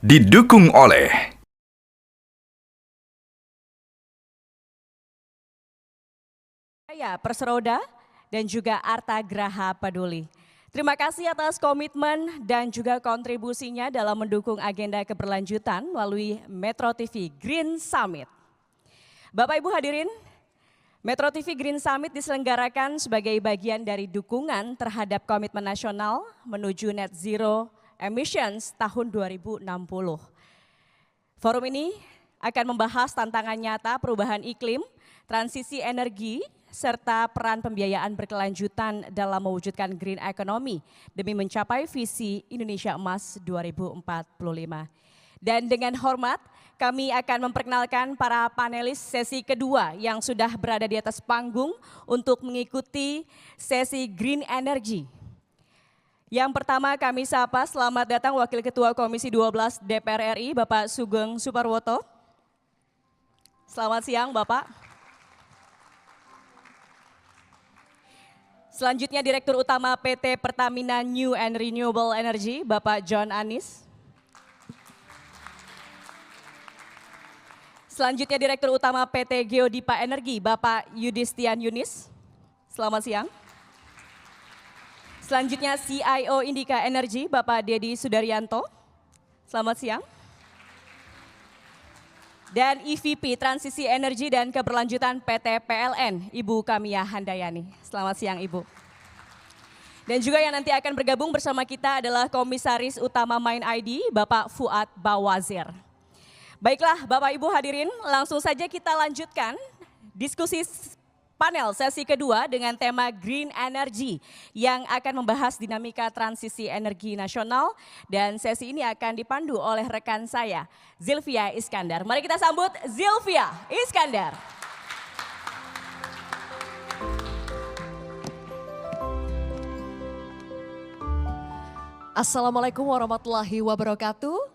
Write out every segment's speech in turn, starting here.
Didukung oleh saya Perseroda dan juga Arta Graha Peduli. Terima kasih atas komitmen dan juga kontribusinya dalam mendukung agenda keberlanjutan melalui Metro TV Green Summit. Bapak Ibu hadirin, Metro TV Green Summit diselenggarakan sebagai bagian dari dukungan terhadap komitmen nasional menuju net zero emissions tahun 2060. Forum ini akan membahas tantangan nyata perubahan iklim, transisi energi, serta peran pembiayaan berkelanjutan dalam mewujudkan green economy demi mencapai visi Indonesia Emas 2045. Dan dengan hormat, kami akan memperkenalkan para panelis sesi kedua yang sudah berada di atas panggung untuk mengikuti sesi Green Energy. Yang pertama kami sapa, selamat datang Wakil Ketua Komisi 12 DPR RI, Bapak Sugeng Suparwoto. Selamat siang Bapak. Selanjutnya Direktur Utama PT Pertamina New and Renewable Energy, Bapak John Anis. Selanjutnya Direktur Utama PT Geodipa Energi, Bapak Yudistian Yunis. Selamat siang. Selanjutnya CIO Indika Energy, Bapak Dedi Sudaryanto. Selamat siang. Dan EVP Transisi Energi dan Keberlanjutan PT PLN, Ibu Kamia Handayani. Selamat siang Ibu. Dan juga yang nanti akan bergabung bersama kita adalah Komisaris Utama Mind ID, Bapak Fuad Bawazir. Baiklah Bapak Ibu hadirin, langsung saja kita lanjutkan diskusi panel sesi kedua dengan tema Green Energy yang akan membahas dinamika transisi energi nasional, dan sesi ini akan dipandu oleh rekan saya Zilvia Iskandar. Mari kita sambut Zilvia Iskandar. Assalamualaikum warahmatullahi wabarakatuh.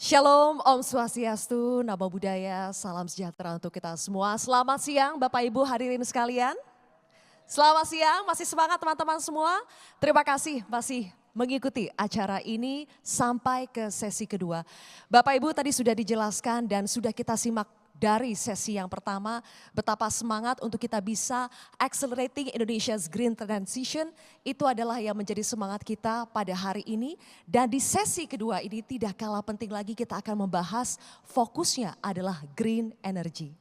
Shalom, Om Swastiastu, Namo Buddhaya, salam sejahtera untuk kita semua. Selamat siang Bapak Ibu hadirin sekalian. Selamat siang, masih semangat teman-teman semua. Terima kasih masih mengikuti acara ini sampai ke sesi kedua. Bapak Ibu tadi sudah dijelaskan dan sudah kita simak dari sesi yang pertama, betapa semangat untuk kita bisa accelerating Indonesia's green transition, itu adalah yang menjadi semangat kita pada hari ini. Dan di sesi kedua ini tidak kalah penting lagi, kita akan membahas fokusnya adalah green energy.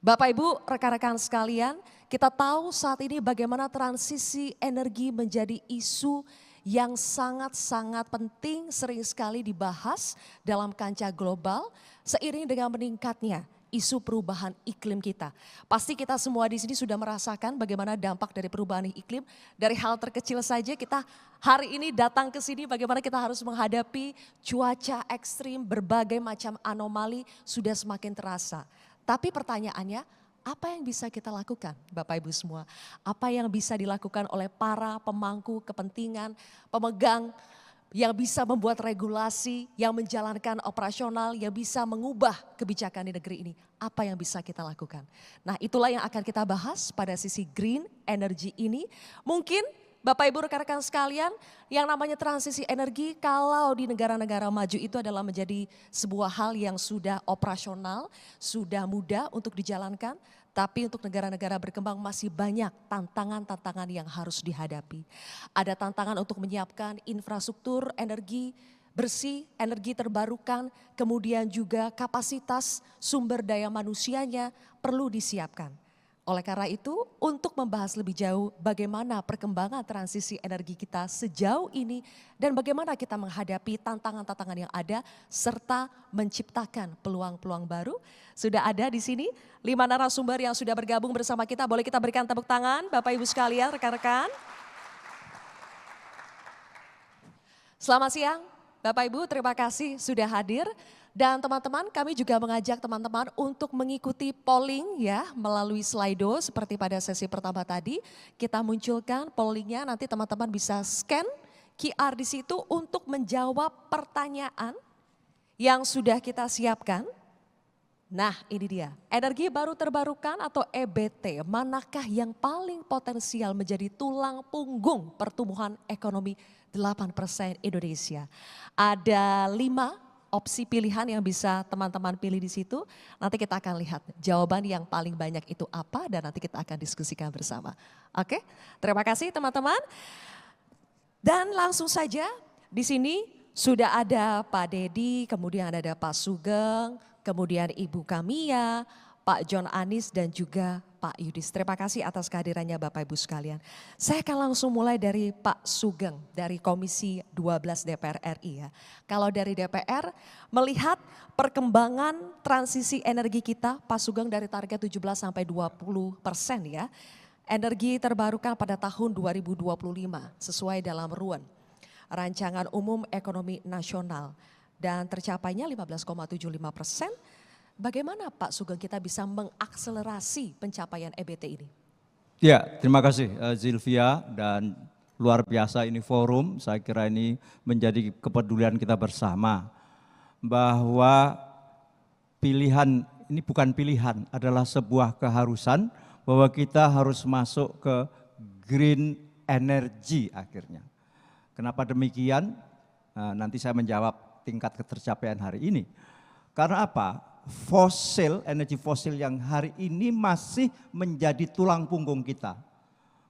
Bapak Ibu, rekan-rekan sekalian, kita tahu saat ini bagaimana transisi energi menjadi isu yang sangat-sangat penting, sering sekali dibahas dalam kancah global seiring dengan meningkatnya isu perubahan iklim kita. Pasti kita semua di sini sudah merasakan bagaimana dampak dari perubahan iklim. Dari hal terkecil saja kita hari ini datang ke sini, bagaimana kita harus menghadapi cuaca ekstrim, berbagai macam anomali sudah semakin terasa. Tapi pertanyaannya, apa yang bisa kita lakukan Bapak Ibu semua? Apa yang bisa dilakukan oleh para pemangku kepentingan, pemegang yang bisa membuat regulasi, yang menjalankan operasional, yang bisa mengubah kebijakan di negeri ini. Apa yang bisa kita lakukan? Nah itulah yang akan kita bahas pada sisi green energy ini. Mungkin Bapak Ibu rekan-rekan sekalian, yang namanya transisi energi kalau di negara-negara maju itu adalah menjadi sebuah hal yang sudah operasional, sudah mudah untuk dijalankan. Tapi untuk negara-negara berkembang masih banyak tantangan-tantangan yang harus dihadapi. Ada tantangan untuk menyiapkan infrastruktur energi bersih, energi terbarukan, kemudian juga kapasitas sumber daya manusianya perlu disiapkan. Oleh karena itu, untuk membahas lebih jauh bagaimana perkembangan transisi energi kita sejauh ini dan bagaimana kita menghadapi tantangan-tantangan yang ada serta menciptakan peluang-peluang baru, sudah ada di sini 5 narasumber yang sudah bergabung bersama kita. Boleh kita berikan tepuk tangan Bapak Ibu sekalian, rekan-rekan. Selamat siang Bapak Ibu, terima kasih sudah hadir. Dan teman-teman, kami juga mengajak teman-teman untuk mengikuti polling ya melalui Slido seperti pada sesi pertama tadi. Kita munculkan pollingnya, nanti teman-teman bisa scan QR di situ untuk menjawab pertanyaan yang sudah kita siapkan. Nah ini dia, energi baru terbarukan atau EBT, manakah yang paling potensial menjadi tulang punggung pertumbuhan ekonomi 8% Indonesia? Ada 5 opsi pilihan yang bisa teman-teman pilih di situ. Nanti kita akan lihat jawaban yang paling banyak itu apa dan nanti kita akan diskusikan bersama. Oke, terima kasih teman-teman. Dan langsung saja di sini sudah ada Pak Dedi, kemudian ada Pak Sugeng, kemudian Ibu Kamia, Pak John Anis dan juga Pak Yudis. Terima kasih atas kehadirannya Bapak Ibu sekalian. Saya akan langsung mulai dari Pak Sugeng dari Komisi 12 DPR RI ya. Kalau dari DPR melihat perkembangan transisi energi kita, Pak Sugeng dari target 17 sampai 20% ya. Energi terbarukan pada tahun 2025 sesuai dalam RUAN, Rancangan Umum Ekonomi Nasional, dan tercapainya 15,75%. Bagaimana Pak Sugeng kita bisa mengakselerasi pencapaian EBT ini? Ya, terima kasih Zilvia, dan luar biasa ini forum. Saya kira ini menjadi kepedulian kita bersama bahwa pilihan ini bukan pilihan, adalah sebuah keharusan bahwa kita harus masuk ke green energy akhirnya. Kenapa demikian? Nanti saya menjawab tingkat ketercapaian hari ini. Karena apa? Energi fosil yang hari ini masih menjadi tulang punggung kita.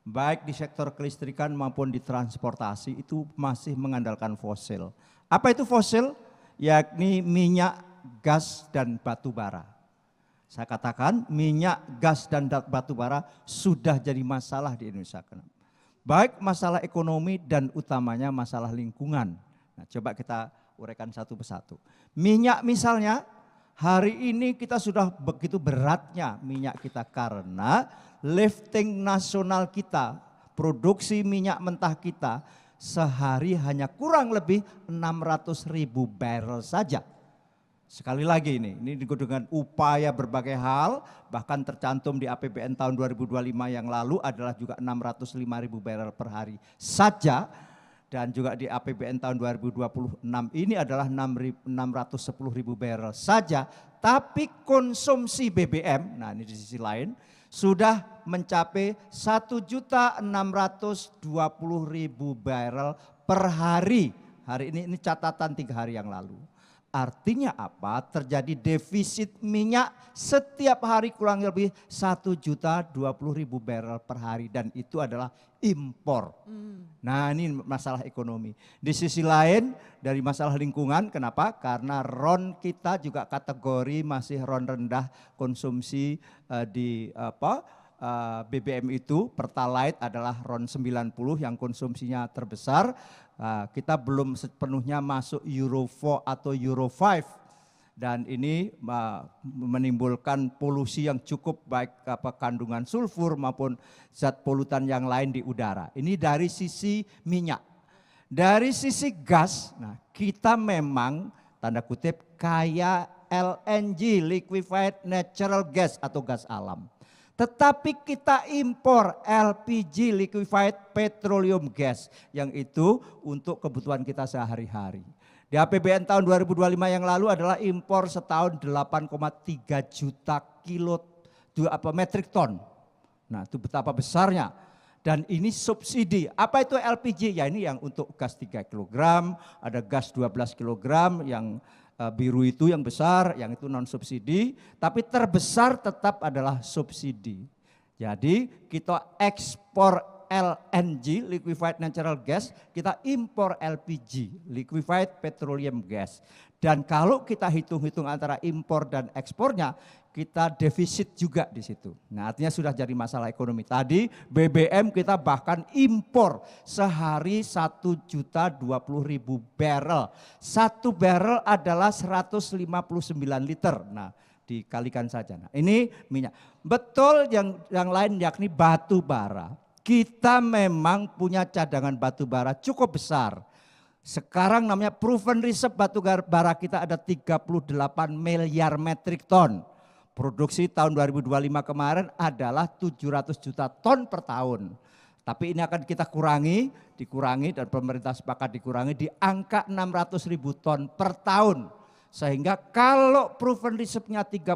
Baik di sektor kelistrikan maupun di transportasi itu masih mengandalkan fosil. Apa itu fosil? Yakni minyak, gas, dan batu bara. Saya katakan minyak, gas, dan batu bara sudah jadi masalah di Indonesia. Baik masalah ekonomi dan utamanya masalah lingkungan. Nah, coba kita uraikan satu persatu. Minyak misalnya, hari ini kita sudah begitu beratnya minyak kita karena lifting nasional kita, produksi minyak mentah kita sehari hanya kurang lebih 600.000 barrel saja. Sekali lagi ini dengan upaya berbagai hal, bahkan tercantum di APBN tahun 2025 yang lalu adalah juga 605.000 barrel per hari saja. Dan juga di APBN tahun 2026 ini adalah 610.000 barrel saja. Tapi konsumsi BBM, nah ini di sisi lain, sudah mencapai 1.620.000 barrel per hari. Hari ini catatan 3 hari yang lalu. Artinya apa? Terjadi defisit minyak setiap hari kurang lebih 1.020.000 barrel per hari, dan itu adalah impor. Nah ini masalah ekonomi. Di sisi lain dari masalah lingkungan, kenapa? Karena RON kita juga kategori masih RON rendah konsumsi di BBM itu. Pertalite adalah RON 90 yang konsumsinya terbesar. Kita belum sepenuhnya masuk Euro 4 atau Euro 5, dan ini menimbulkan polusi yang cukup baik kandungan sulfur maupun zat polutan yang lain di udara. Ini dari sisi minyak. Dari sisi gas, nah kita memang tanda kutip kaya LNG, liquefied natural gas atau gas alam. Tetapi kita impor LPG, liquefied petroleum gas, yang itu untuk kebutuhan kita sehari-hari. Di APBN tahun 2025 yang lalu adalah impor setahun 8,3 juta metrik ton. Nah itu betapa besarnya. Dan ini subsidi. Apa itu LPG? Ya ini yang untuk gas 3 kg, ada gas 12 kg yang biru itu yang besar, yang itu non subsidi, tapi terbesar tetap adalah subsidi. Jadi kita ekspor LNG, liquefied natural gas, kita impor LPG, liquefied petroleum gas. Dan kalau kita hitung-hitung antara impor dan ekspornya, kita defisit juga di situ. Nah artinya sudah jadi masalah ekonomi. Tadi BBM kita bahkan impor sehari 1.020.000 barrel. 1 barrel adalah 159 liter. Nah dikalikan saja. Nah ini minyak. Betul yang lain yakni batu bara. Kita memang punya cadangan batu bara cukup besar. Sekarang namanya proven reserve batu bara kita ada 38 miliar metrik ton. Produksi tahun 2025 kemarin adalah 700 juta ton per tahun. Tapi ini akan kita dikurangi dan pemerintah sepakat dikurangi di angka 600.000 ton per tahun. Sehingga kalau proven reserve-nya 38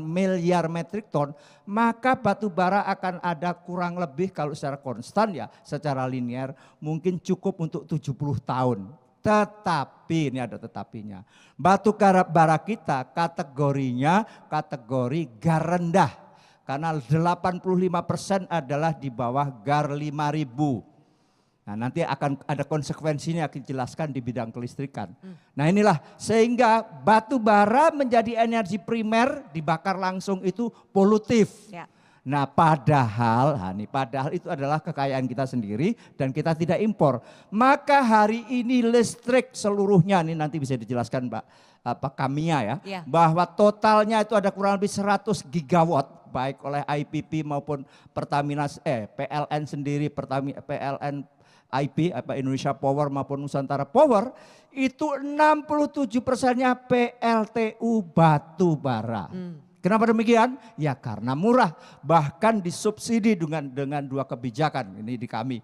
miliar metrik ton, maka batu bara akan ada kurang lebih kalau secara konstan ya, secara linear mungkin cukup untuk 70 tahun. Tetapi, ini ada tetapinya, batu bara kita kategorinya kategori GAR rendah. Karena 85% adalah di bawah GAR 5000. Nah nanti akan ada konsekuensinya akan dijelaskan di bidang kelistrikan. Nah inilah sehingga batu bara menjadi energi primer dibakar langsung itu polutif. Ya. Nah padahal itu adalah kekayaan kita sendiri dan kita tidak impor. Maka hari ini listrik seluruhnya, ini nanti bisa dijelaskan Pak Kamia ya. Bahwa totalnya itu ada kurang lebih 100 gigawatt baik oleh IPP maupun Pertamina, PLN sendiri, PLN IP, Indonesia Power maupun Nusantara Power, itu 67%-nya PLTU batu bara. Kenapa demikian? Ya karena murah, bahkan disubsidi dengan dua kebijakan ini di kami,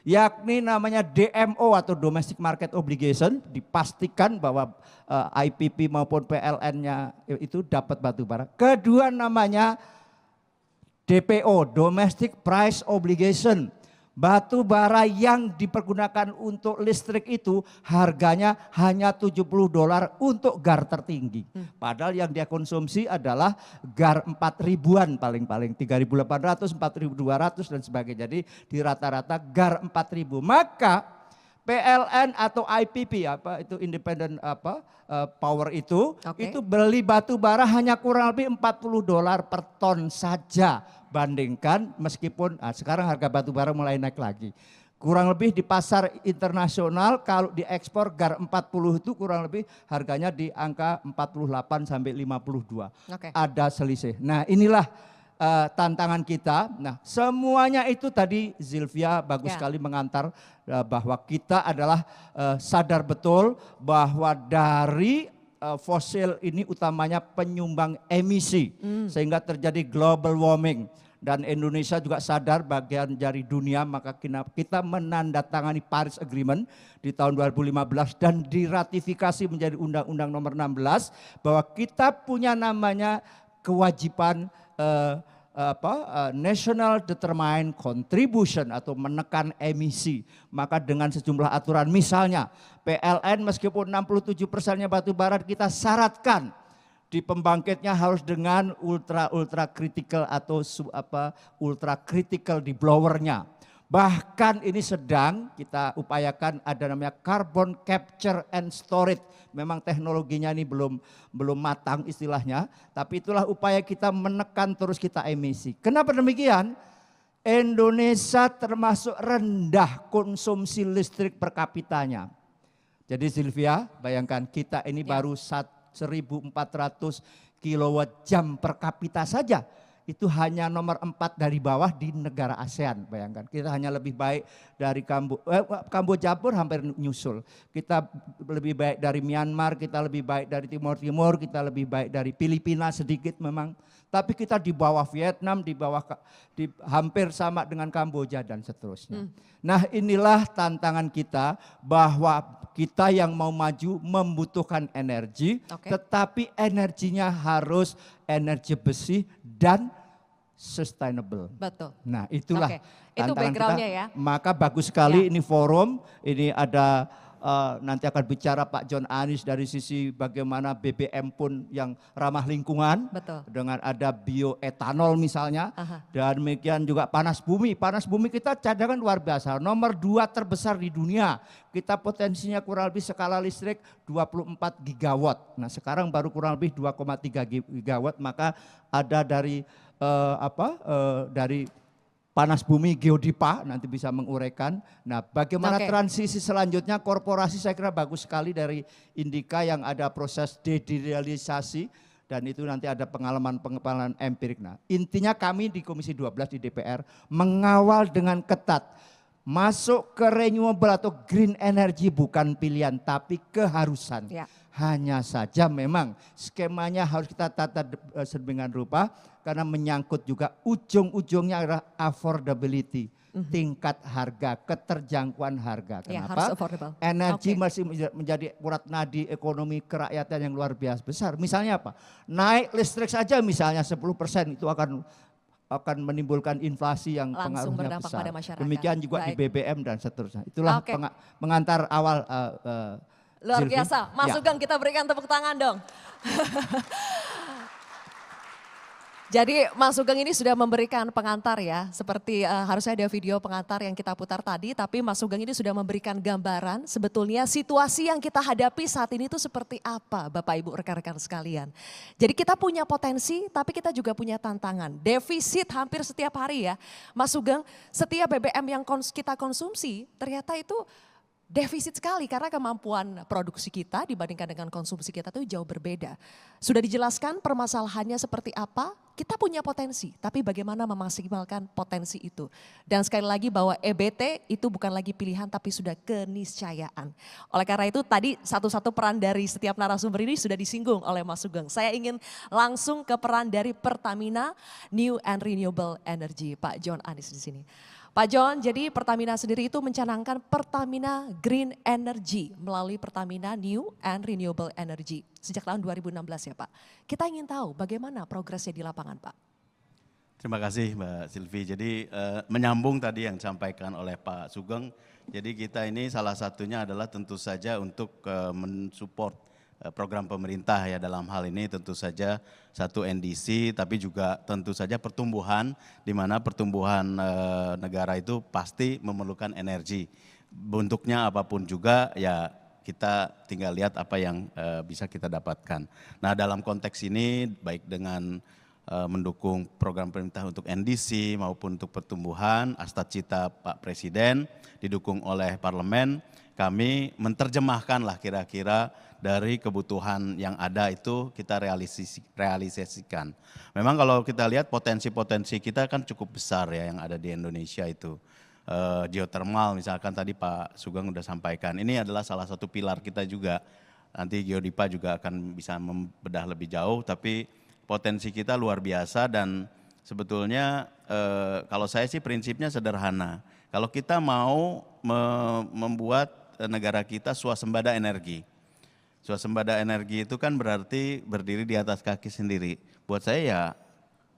yakni namanya DMO atau Domestic Market Obligation, dipastikan bahwa IPP maupun PLN-nya itu dapat batu bara. Kedua namanya DPO, Domestic Price Obligation. Batu bara yang dipergunakan untuk listrik itu harganya hanya $70 untuk GAR tertinggi. Padahal yang dia konsumsi adalah GAR 4000-an paling-paling, 3800, 4200 dan sebagainya. Jadi di rata-rata GAR 4000. Maka PLN atau IPP itu independent power itu beli batu bara hanya kurang lebih $40 per ton saja. Bandingkan meskipun sekarang harga batu bara mulai naik lagi. Kurang lebih di pasar internasional kalau diekspor GAR 40 itu kurang lebih harganya di angka 48 sampai 52. Ada selisih. Nah inilah tantangan kita. Nah semuanya itu tadi Zilvia bagus sekali mengantar bahwa kita adalah sadar betul bahwa dari fosil ini utamanya penyumbang emisi sehingga terjadi global warming. Dan Indonesia juga sadar bagian dari dunia, maka kita menandatangani Paris Agreement di tahun 2015 dan diratifikasi menjadi Undang-Undang Nomor 16 bahwa kita punya namanya kewajiban National Determined Contribution atau menekan emisi. Maka dengan sejumlah aturan misalnya PLN meskipun 67%-nya batu bara kita syaratkan di pembangkitnya harus dengan ultra critical atau ultra critical di blowernya. Bahkan ini sedang kita upayakan ada namanya carbon capture and storage. Memang teknologinya ini belum matang istilahnya, tapi itulah upaya kita menekan terus kita emisi. Kenapa demikian? Indonesia termasuk rendah konsumsi listrik per kapitanya. Jadi Sylvia, bayangkan kita ini baru 1.400 kilowatt jam per kapita saja. Itu hanya nomor 4 dari bawah di negara ASEAN, bayangkan. Kita hanya lebih baik dari Kamboja pun hampir nyusul. Kita lebih baik dari Myanmar, kita lebih baik dari Timur Timur, kita lebih baik dari Filipina sedikit memang. Tapi kita di bawah Vietnam, hampir sama dengan Kamboja dan seterusnya. Nah inilah tantangan kita bahwa kita yang mau maju membutuhkan energi, tetapi energinya harus energi bersih dan sustainable. Betul. Nah itulah tantangan kita. Ya. Maka bagus sekali ini forum, ini ada nanti akan bicara Pak John Anies dari sisi bagaimana BBM pun yang ramah lingkungan. Betul. Dengan ada bioetanol misalnya. Dan demikian juga panas bumi. Panas bumi kita cadangan luar biasa. Nomor 2 terbesar di dunia. Kita potensinya kurang lebih skala listrik 24 gigawatt. Nah sekarang baru kurang lebih 2,3 gigawatt. Maka ada dari dari panas bumi Geodipa nanti bisa menguraikan. Nah bagaimana transisi selanjutnya korporasi saya kira bagus sekali dari Indika yang ada proses dedialisasi dan itu nanti ada pengalaman empirik. Nah intinya kami di Komisi 12 di DPR mengawal dengan ketat. Masuk ke renewable atau green energy bukan pilihan tapi keharusan. Hanya saja memang skemanya harus kita tata sedemikian rupa karena menyangkut juga ujung-ujungnya adalah affordability, tingkat harga, keterjangkauan harga. Kenapa? Energi masih menjadi urat nadi ekonomi kerakyatan yang luar biasa besar. Misalnya apa? Naik listrik saja misalnya 10% itu akan akan menimbulkan inflasi yang Langsung pengaruhnya berdampak besar. pada masyarakat. Demikian juga di Baik. BBM dan seterusnya. Itulah Oke. pengantar awal. Luar Sylvie. biasa, Mas Ya. Sugeng kita berikan tepuk tangan dong. Jadi Mas Sugeng ini sudah memberikan pengantar ya, seperti harusnya ada video pengantar yang kita putar tadi, tapi Mas Sugeng ini sudah memberikan gambaran sebetulnya situasi yang kita hadapi saat ini itu seperti apa Bapak Ibu rekan-rekan sekalian. Jadi kita punya potensi tapi kita juga punya tantangan, defisit hampir setiap hari ya. Mas Sugeng, setiap BBM yang kita konsumsi ternyata itu defisit sekali karena kemampuan produksi kita dibandingkan dengan konsumsi kita itu jauh berbeda. Sudah dijelaskan permasalahannya seperti apa, kita punya potensi, tapi bagaimana memaksimalkan potensi itu. Dan sekali lagi bahwa EBT itu bukan lagi pilihan tapi sudah keniscayaan. Oleh karena itu tadi satu-satu peran dari setiap narasumber ini sudah disinggung oleh Mas Sugeng. Saya ingin langsung ke peran dari Pertamina New and Renewable Energy, Pak John Anis di sini. Pak John, jadi Pertamina sendiri itu mencanangkan Pertamina Green Energy melalui Pertamina New and Renewable Energy sejak tahun 2016 ya Pak. Kita ingin tahu bagaimana progresnya di lapangan Pak. Terima kasih Mbak Sylvie. Jadi menyambung tadi yang disampaikan oleh Pak Sugeng, jadi kita ini salah satunya adalah tentu saja untuk mensupport program pemerintah ya dalam hal ini tentu saja satu NDC tapi juga tentu saja pertumbuhan di mana pertumbuhan negara itu pasti memerlukan energi. Bentuknya apapun juga ya kita tinggal lihat apa yang bisa kita dapatkan. Nah dalam konteks ini baik dengan mendukung program pemerintah untuk NDC maupun untuk pertumbuhan, Astacita Pak Presiden didukung oleh parlemen, kami menerjemahkan lah kira-kira dari kebutuhan yang ada itu kita realisasikan. Memang kalau kita lihat potensi-potensi kita kan cukup besar ya yang ada di Indonesia itu. Geothermal misalkan tadi Pak Sugeng udah sampaikan, ini adalah salah satu pilar kita juga. Nanti Geodipa juga akan bisa membedah lebih jauh, tapi potensi kita luar biasa dan sebetulnya kalau saya sih prinsipnya sederhana. Kalau kita mau membuat negara kita swasembada energi. Swasembada energi itu kan berarti berdiri di atas kaki sendiri. Buat saya ya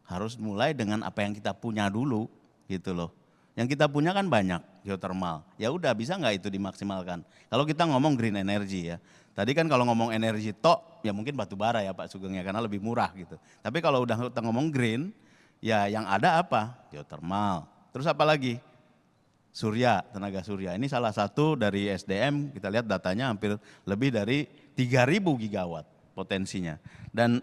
harus mulai dengan apa yang kita punya dulu gitu loh. Yang kita punya kan banyak, geothermal. Ya udah bisa nggak itu dimaksimalkan? Kalau kita ngomong green energy ya. Tadi kan kalau ngomong energi tok ya mungkin batu bara ya Pak Sugeng ya karena lebih murah gitu. Tapi kalau udah kita ngomong green ya yang ada apa? Geothermal. Terus apa lagi? Surya, tenaga surya. Ini salah satu dari SDM, kita lihat datanya hampir lebih dari 3.000 gigawatt potensinya. Dan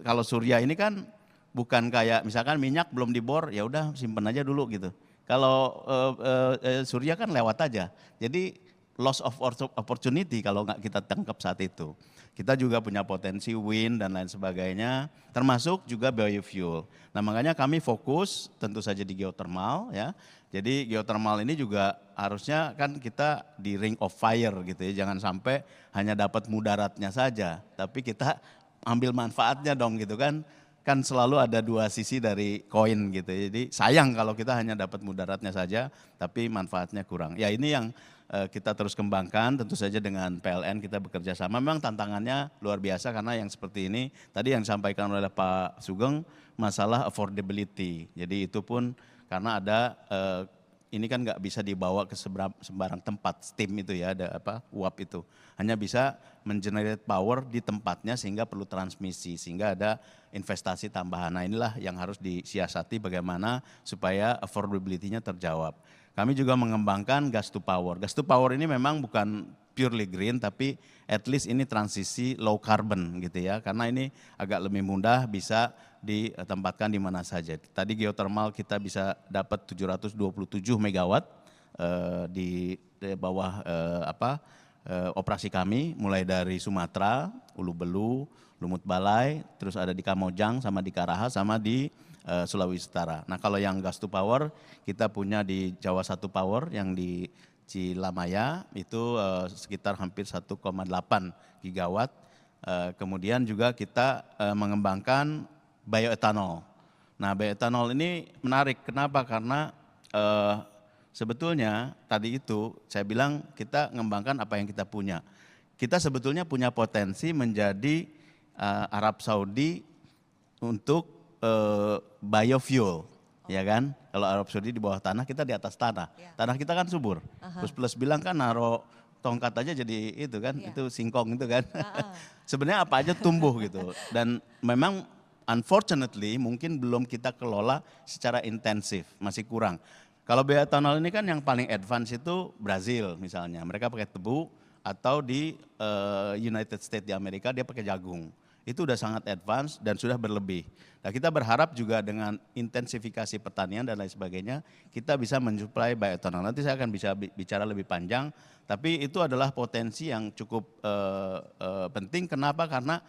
kalau surya ini kan bukan kayak misalkan minyak belum dibor, ya udah simpen aja dulu gitu. Kalau surya kan lewat aja. Jadi loss of opportunity kalau nggak kita tangkap saat itu. Kita juga punya potensi wind dan lain sebagainya, termasuk juga biofuel. Nah makanya kami fokus tentu saja di geothermal ya. Jadi geothermal ini juga harusnya kan kita di ring of fire gitu ya, jangan sampai hanya dapat mudaratnya saja, tapi kita ambil manfaatnya dong gitu kan. Kan selalu ada dua sisi dari koin gitu, jadi sayang kalau kita hanya dapat mudaratnya saja, tapi manfaatnya kurang. Ya ini yang kita terus kembangkan, tentu saja dengan PLN kita bekerja sama. Memang tantangannya luar biasa karena yang seperti ini, tadi yang disampaikan oleh Pak Sugeng, masalah affordability. Jadi itu pun karena ada ini kan nggak bisa dibawa ke sembarang tempat steam itu ya, ada apa uap itu hanya bisa mengenerate power di tempatnya sehingga perlu transmisi sehingga ada investasi tambahan. Nah inilah yang harus disiasati bagaimana supaya affordability-nya terjawab. Kami juga mengembangkan gas to power. Gas to power ini memang bukan purely green tapi at least ini transisi low carbon gitu ya, karena ini agak lebih mudah bisa ditempatkan di mana saja. Tadi geothermal kita bisa dapat 727 megawatt di bawah operasi kami, mulai dari Sumatera, Ulu Belu, Lumut Balai, terus ada di Kamojang sama di Karaha sama di Sulawesi Utara. Nah kalau yang gas to power kita punya di Jawa Satu Power yang di Cilamaya itu sekitar hampir 1,8 gigawatt. Kemudian juga kita mengembangkan bioetanol. Nah bioetanol ini menarik, kenapa? Karena sebetulnya tadi itu saya bilang kita mengembangkan apa yang kita punya. Kita sebetulnya punya potensi menjadi Arab Saudi untuk biofuel, ya kan? Kalau Arab Saudi di bawah tanah, kita di atas tanah. Tanah kita kan subur. Plus bilang kan naro tongkat aja jadi itu kan, itu singkong itu kan. Sebenarnya apa aja tumbuh gitu. Dan memang unfortunately mungkin belum kita kelola secara intensif, masih kurang. Kalau bioetanol ini kan yang paling advance itu Brazil misalnya, mereka pakai tebu, atau di United States di Amerika dia pakai jagung. Itu udah sangat advance dan sudah berlebih. Nah, kita berharap juga dengan intensifikasi pertanian dan lain sebagainya, kita bisa mensuplai bioetanol. Nanti saya akan bisa bicara lebih panjang, tapi itu adalah potensi yang cukup penting. Kenapa? Karena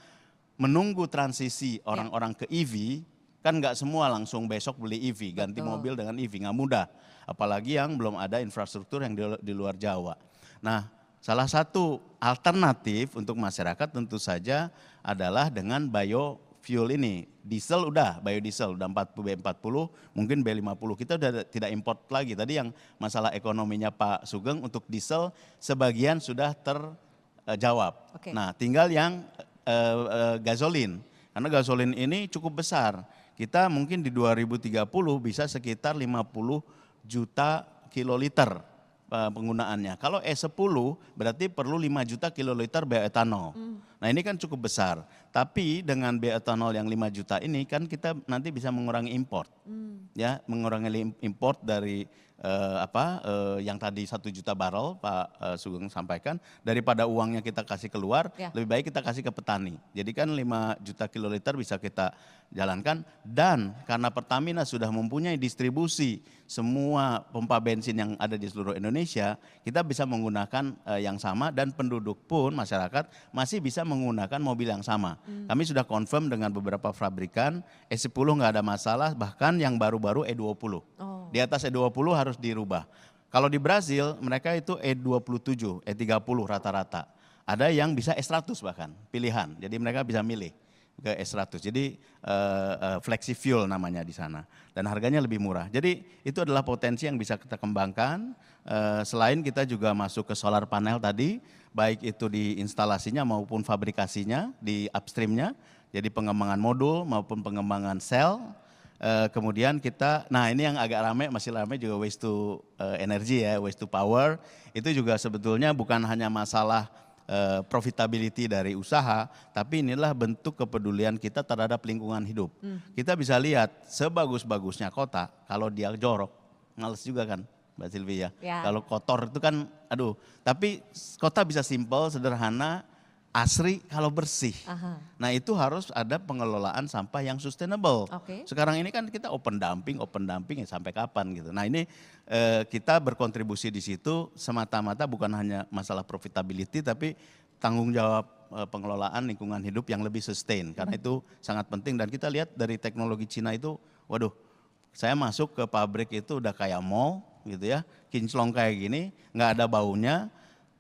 menunggu transisi orang-orang ke EV, kan nggak semua langsung besok beli EV, ganti mobil dengan EV, nggak mudah. Apalagi yang belum ada infrastruktur yang di luar Jawa. Nah, salah satu alternatif untuk masyarakat tentu saja adalah dengan biofuel ini. Diesel udah, biodiesel udah B40, mungkin B50. Kita udah tidak import lagi. Tadi yang masalah ekonominya Pak Sugeng untuk diesel sebagian sudah terjawab. Nah, tinggal yang gasolin. Karena gasolin ini cukup besar. Kita mungkin di 2030 bisa sekitar 50 juta kiloliter penggunaannya. Kalau E10 berarti perlu 5 juta kiloliter bioetanol. Nah, ini kan cukup besar. Tapi dengan bioetanol yang 5 juta ini kan kita nanti bisa mengurangi import. Ya, mengurangi import dari yang tadi 1 juta barrel Pak Sugeng sampaikan, daripada uangnya kita kasih keluar, lebih baik kita kasih ke petani. Jadi kan 5 juta kiloliter bisa kita jalankan, dan karena Pertamina sudah mempunyai distribusi semua pompa bensin yang ada di seluruh Indonesia, kita bisa menggunakan yang sama, dan penduduk pun masyarakat masih bisa menggunakan mobil yang sama. Kami sudah confirm dengan beberapa pabrikan, E10 nggak ada masalah, bahkan yang baru-baru E20. Di atas E20 harus dirubah. Kalau di Brazil mereka itu E27, E30 rata-rata. Ada yang bisa E100 bahkan, pilihan. Jadi mereka bisa milih ke E100. Jadi flexi fuel namanya di sana. Dan harganya lebih murah. Jadi itu adalah potensi yang bisa kita kembangkan. Selain kita juga masuk ke solar panel tadi, baik itu di instalasinya maupun fabrikasinya, di upstreamnya. Jadi pengembangan modul maupun pengembangan sel. Kemudian kita, nah ini yang agak ramai, masih ramai juga waste to energy ya, waste to power. Itu juga sebetulnya bukan hanya masalah profitability dari usaha, tapi inilah bentuk kepedulian kita terhadap lingkungan hidup. Kita bisa lihat sebagus-bagusnya kota, kalau dia jorok, males juga kan Mbak Silvi ya. Kalau kotor itu kan, aduh. Tapi kota bisa simple, sederhana, asri kalau bersih. Nah, itu harus ada pengelolaan sampah yang sustainable. Sekarang ini kan kita open dumping ya sampai kapan gitu. Nah, ini kita berkontribusi di situ semata-mata bukan hanya masalah profitability, tapi tanggung jawab pengelolaan lingkungan hidup yang lebih sustain. Karena itu sangat penting, dan kita lihat dari teknologi Cina itu, waduh, saya masuk ke pabrik itu udah kayak mall gitu ya, kinclong kayak gini, nggak ada baunya.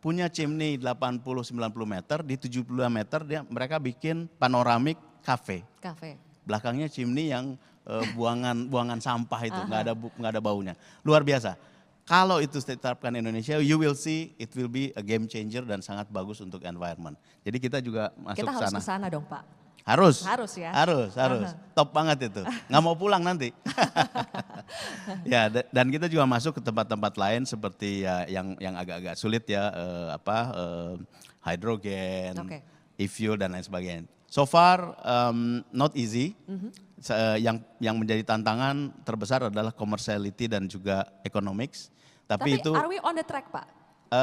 Punya chimney 80-90 meter, di 72 meter mereka bikin panoramik cafe. Belakangnya chimney yang buangan sampah itu, nggak ada baunya. Luar biasa. Kalau itu diterapkan Indonesia, you will see it will be a game changer dan sangat bagus untuk environment. Jadi kita juga masuk ke sana. Kita harus ke sana dong Pak. Harus ya. Harus. Top banget itu. Nggak mau pulang nanti. Ya, dan kita juga masuk ke tempat-tempat lain seperti ya yang agak-agak sulit ya, hidrogen, e-fuel dan lain sebagainya. So far not easy. Yang menjadi tantangan terbesar adalah commerciality dan juga economics. Tapi itu, are we on the track Pak?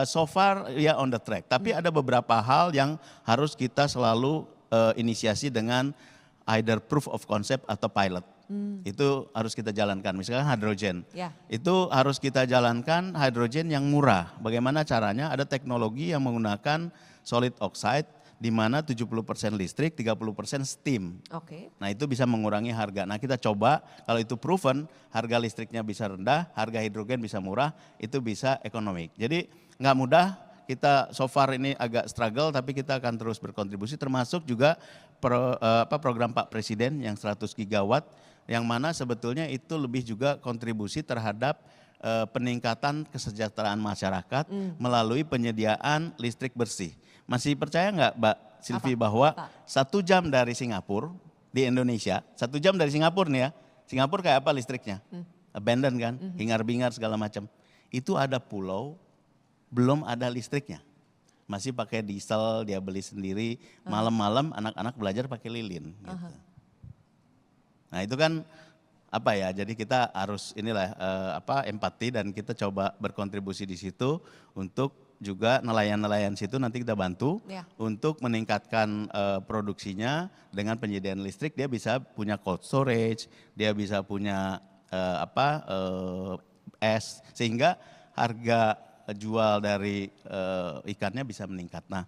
So far ya on the track. Tapi ada beberapa hal yang harus kita selalu inisiasi dengan either proof of concept atau pilot. Itu harus kita jalankan. Misalkan hidrogen. Itu harus kita jalankan hidrogen yang murah. Bagaimana caranya? Ada teknologi yang menggunakan solid oxide di mana 70% listrik, 30% steam. Nah, itu bisa mengurangi harga. Nah, kita coba kalau itu proven, harga listriknya bisa rendah, harga hidrogen bisa murah, itu bisa ekonomik. Jadi nggak mudah. Kita so far ini agak struggle, tapi kita akan terus berkontribusi, termasuk juga program Pak Presiden yang 100 gigawatt, yang mana sebetulnya itu lebih juga kontribusi terhadap peningkatan kesejahteraan masyarakat melalui penyediaan listrik bersih. Masih percaya nggak Mbak Silvi bahwa 1 jam dari Singapura, di Indonesia, 1 jam dari Singapura nih ya. Singapura kayak apa listriknya? Abandon kan, hingar-bingar segala macam. Itu ada pulau, belum ada listriknya. Masih pakai diesel, dia beli sendiri, malam-malam anak-anak belajar pakai lilin. Gitu. Nah itu kan apa ya, jadi kita harus inilah empati dan kita coba berkontribusi di situ untuk juga nelayan-nelayan situ nanti kita bantu untuk meningkatkan produksinya dengan penyediaan listrik. Dia bisa punya cold storage, dia bisa punya es, sehingga harga jual dari ikannya bisa meningkat. Nah,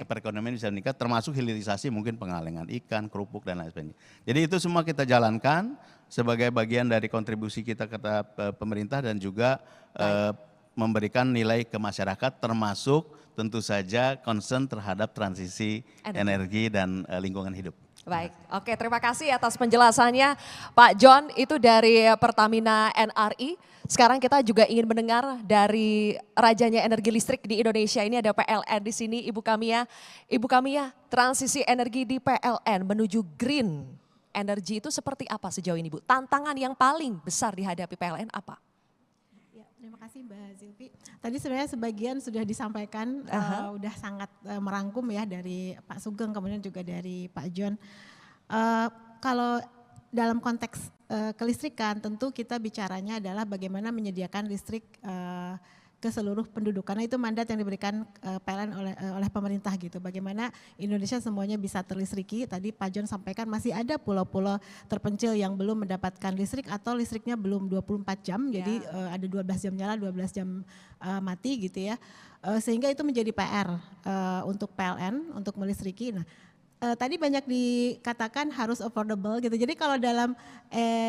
perekonomian bisa meningkat, termasuk hilirisasi mungkin pengalengan ikan, kerupuk dan lain sebagainya. Jadi itu semua kita jalankan sebagai bagian dari kontribusi kita ke pemerintah dan juga memberikan nilai ke masyarakat, termasuk tentu saja concern terhadap transisi energi dan lingkungan hidup. Baik, oke, terima kasih atas penjelasannya Pak John, itu dari Pertamina NRI. Sekarang kita juga ingin mendengar dari rajanya energi listrik di Indonesia, ini ada PLN di sini, Ibu Kamia. Ibu Kamia, transisi energi di PLN menuju green energy itu seperti apa sejauh ini Bu? Tantangan yang paling besar dihadapi PLN apa? Terima kasih Mbak Zilvi. Tadi sebenarnya sebagian sudah disampaikan, udah sangat merangkum ya dari Pak Sugeng kemudian juga dari Pak John. Kalau dalam konteks kelistrikan tentu kita bicaranya adalah bagaimana menyediakan listrik ke seluruh penduduk, karena itu mandat yang diberikan PLN oleh pemerintah gitu. Bagaimana Indonesia semuanya bisa terlistriki. Tadi Pak John sampaikan masih ada pulau-pulau terpencil yang belum mendapatkan listrik atau listriknya belum 24 jam. Jadi ada 12 jam nyala, 12 jam mati gitu ya. Sehingga itu menjadi PR untuk PLN untuk melistriki. Nah, tadi banyak dikatakan harus affordable gitu. Jadi kalau dalam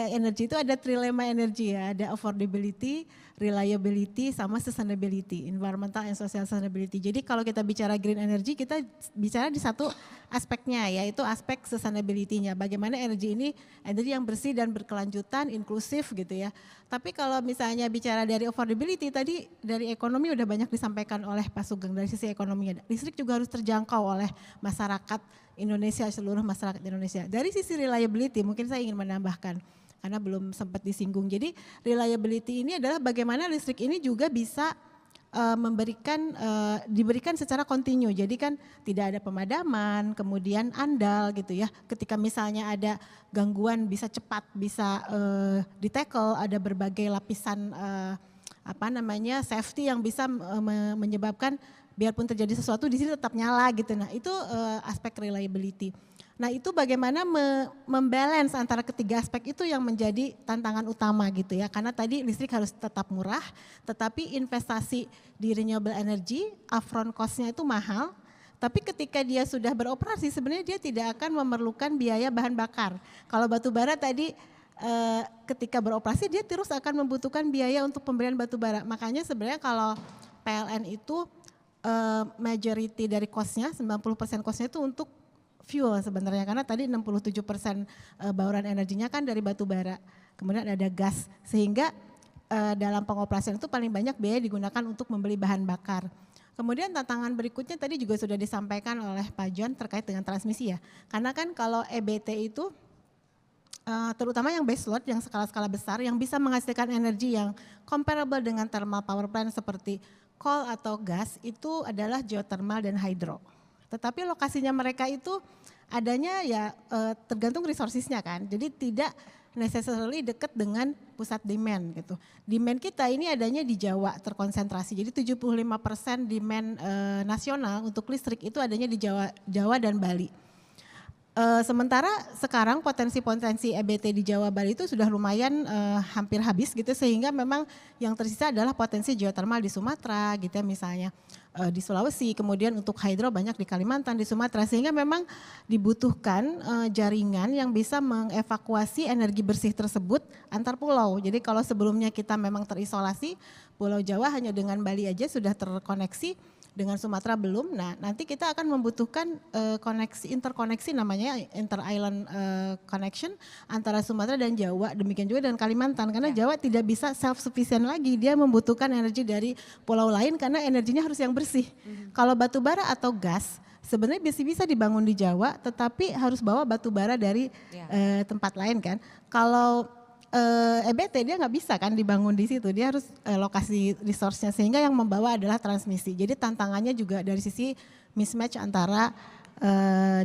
energi itu ada trilema energi ya, ada affordability, reliability, sama sustainability, environmental and social sustainability. Jadi kalau kita bicara green energy, kita bicara di satu aspeknya, yaitu aspek sustainability-nya. Bagaimana energi ini energi yang bersih dan berkelanjutan, inklusif gitu ya. Tapi kalau misalnya bicara dari affordability, tadi dari ekonomi udah banyak disampaikan oleh Pak Sugeng dari sisi ekonominya. Listrik juga harus terjangkau oleh masyarakat Indonesia, seluruh masyarakat Indonesia. Dari sisi reliability mungkin saya ingin menambahkan, karena belum sempat disinggung. Jadi reliability ini adalah bagaimana listrik ini juga bisa diberikan secara kontinu. Jadi kan tidak ada pemadaman, kemudian andal gitu ya. Ketika misalnya ada gangguan bisa cepat, bisa di-tackle, ada berbagai lapisan safety yang bisa menyebabkan biarpun terjadi sesuatu di sini tetap nyala gitu. Nah itu aspek reliability. Nah itu bagaimana membalance antara ketiga aspek itu yang menjadi tantangan utama gitu ya. Karena tadi listrik harus tetap murah, tetapi investasi di renewable energy, upfront cost-nya itu mahal. Tapi ketika dia sudah beroperasi sebenarnya dia tidak akan memerlukan biaya bahan bakar. Kalau batu bara tadi ketika beroperasi dia terus akan membutuhkan biaya untuk pembelian batu bara. Makanya sebenarnya kalau PLN itu majority dari cost-nya, 90% cost-nya itu untuk fuel sebenarnya, karena tadi 67% bauran energinya kan dari batu bara, kemudian ada gas, sehingga dalam pengoperasian itu paling banyak biaya digunakan untuk membeli bahan bakar. Kemudian tantangan berikutnya tadi juga sudah disampaikan oleh Pak John terkait dengan transmisi ya, karena kan kalau EBT itu terutama yang base load, yang skala-skala besar, yang bisa menghasilkan energi yang comparable dengan thermal power plant seperti coal atau gas, itu adalah geothermal dan hydro. Tetapi lokasinya mereka itu adanya ya tergantung resourcesnya kan, jadi tidak necessarily dekat dengan pusat demand gitu. Demand kita ini adanya di Jawa terkonsentrasi, jadi 75% demand nasional untuk listrik itu adanya di Jawa dan Bali. Sementara sekarang potensi-potensi EBT di Jawa Bali itu sudah lumayan hampir habis gitu, sehingga memang yang tersisa adalah potensi geothermal di Sumatera gitu ya, misalnya di Sulawesi, kemudian untuk hydro banyak di Kalimantan, di Sumatera, sehingga memang dibutuhkan jaringan yang bisa mengevakuasi energi bersih tersebut antar pulau. Jadi kalau sebelumnya kita memang terisolasi, Pulau Jawa hanya dengan Bali aja sudah terkoneksi, dengan Sumatera belum. Nah nanti kita akan membutuhkan interkoneksi namanya inter-island connection antara Sumatera dan Jawa, demikian juga dengan Kalimantan, karena Jawa tidak bisa self-sufficient lagi, dia membutuhkan energi dari pulau lain karena energinya harus yang bersih. Kalau batu bara atau gas sebenarnya bisa dibangun di Jawa, tetapi harus bawa batu bara dari tempat lain kan. Kalau EBT dia nggak bisa kan dibangun di situ, dia harus lokasi resource-nya, sehingga yang membawa adalah transmisi. Jadi tantangannya juga dari sisi mismatch antara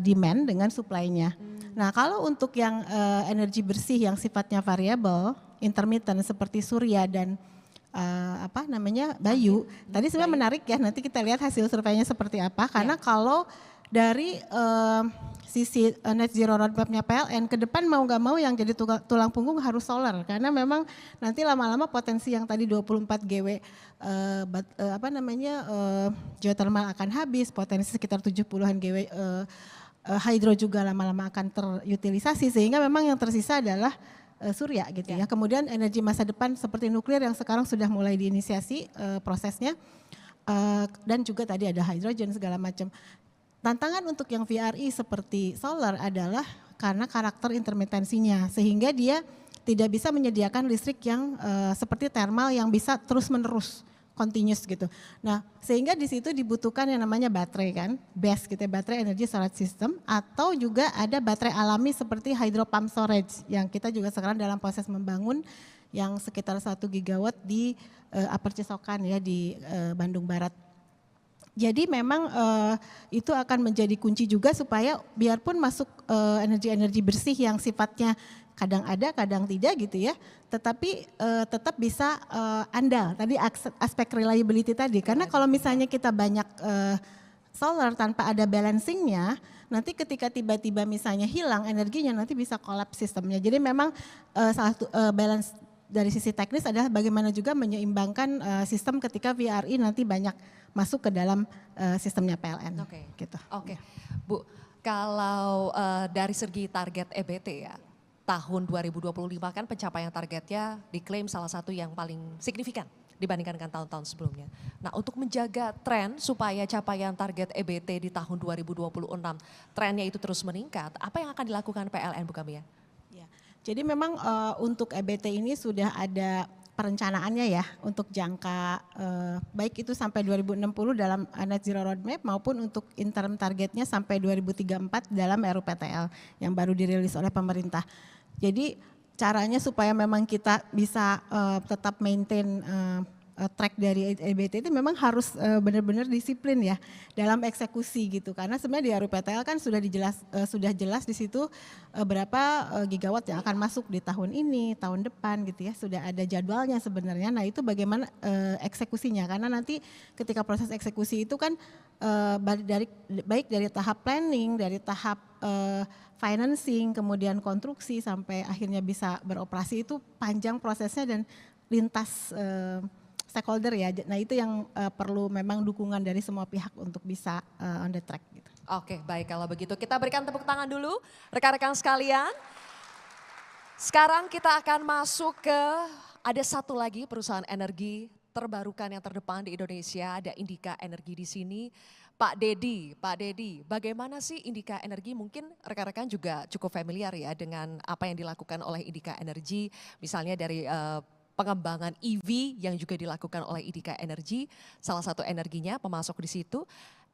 demand dengan supply-nya. Nah kalau untuk yang energi bersih yang sifatnya variabel, intermittent seperti surya dan Bayu. Tadi sebenarnya menarik ya, nanti kita lihat hasil surveinya seperti apa. Karena kalau dari sisi net zero roadmap-nya PLN ke depan mau nggak mau yang jadi tulang punggung harus solar. Karena memang nanti lama-lama potensi yang tadi 24 GW geothermal akan habis, potensi sekitar 70-an GW hydro juga lama-lama akan terutilisasi, sehingga memang yang tersisa adalah surya gitu ya. Kemudian energi masa depan seperti nuklir yang sekarang sudah mulai diinisiasi prosesnya, dan juga tadi ada hidrogen segala macam. Tantangan untuk yang VRI seperti solar adalah karena karakter intermitensinya, sehingga dia tidak bisa menyediakan listrik yang seperti thermal yang bisa terus menerus continuous gitu. Nah, sehingga di situ dibutuhkan yang namanya baterai kan, BESS gitu ya, baterai energy storage system, atau juga ada baterai alami seperti hydro pump storage yang kita juga sekarang dalam proses membangun yang sekitar 1 gigawatt di Upper Cisokan ya di Bandung Barat. Jadi memang itu akan menjadi kunci juga supaya biarpun masuk energi-energi bersih yang sifatnya kadang ada, kadang tidak gitu ya, tetapi tetap bisa andal. Tadi aspek reliability tadi, karena kalau misalnya kita banyak solar tanpa ada balancingnya, nanti ketika tiba-tiba misalnya hilang energinya nanti bisa kolaps sistemnya. Jadi memang salah satu balance dari sisi teknis adalah bagaimana juga menyeimbangkan sistem ketika VRI nanti banyak masuk ke dalam sistemnya PLN. Gitu. Oke. Bu, kalau dari segi target EBT ya, tahun 2025 kan pencapaian targetnya diklaim salah satu yang paling signifikan dibandingkan dengan tahun-tahun sebelumnya. Nah, untuk menjaga tren supaya capaian target EBT di tahun 2026 trennya itu terus meningkat, apa yang akan dilakukan PLN Bu Kamia? Ya, jadi memang untuk EBT ini sudah ada perencanaannya ya untuk jangka baik itu sampai 2060 dalam Net Zero Roadmap maupun untuk interim targetnya sampai 2034 dalam RUPTL yang baru dirilis oleh pemerintah. Jadi caranya supaya memang kita bisa tetap maintain track dari EBT itu memang harus benar-benar disiplin ya dalam eksekusi gitu, karena sebenarnya di RUPTL kan sudah jelas di situ berapa gigawatt yang akan masuk di tahun ini, tahun depan gitu ya, sudah ada jadwalnya sebenarnya. Nah itu bagaimana eksekusinya, karena nanti ketika proses eksekusi itu kan baik dari tahap planning, dari tahap financing, kemudian konstruksi sampai akhirnya bisa beroperasi itu panjang prosesnya dan lintas stakeholder ya. Nah itu yang perlu memang dukungan dari semua pihak untuk bisa on the track gitu. Oke, baik kalau begitu kita berikan tepuk tangan dulu rekan-rekan sekalian. Sekarang kita akan masuk ke ada satu lagi perusahaan energi terbarukan yang terdepan di Indonesia, ada Indika Energi di sini. Pak Dedi, bagaimana sih Indika Energi? Mungkin rekan-rekan juga cukup familiar ya dengan apa yang dilakukan oleh Indika Energi, misalnya dari pengembangan EV yang juga dilakukan oleh Indika Energi, salah satu energinya pemasok di situ.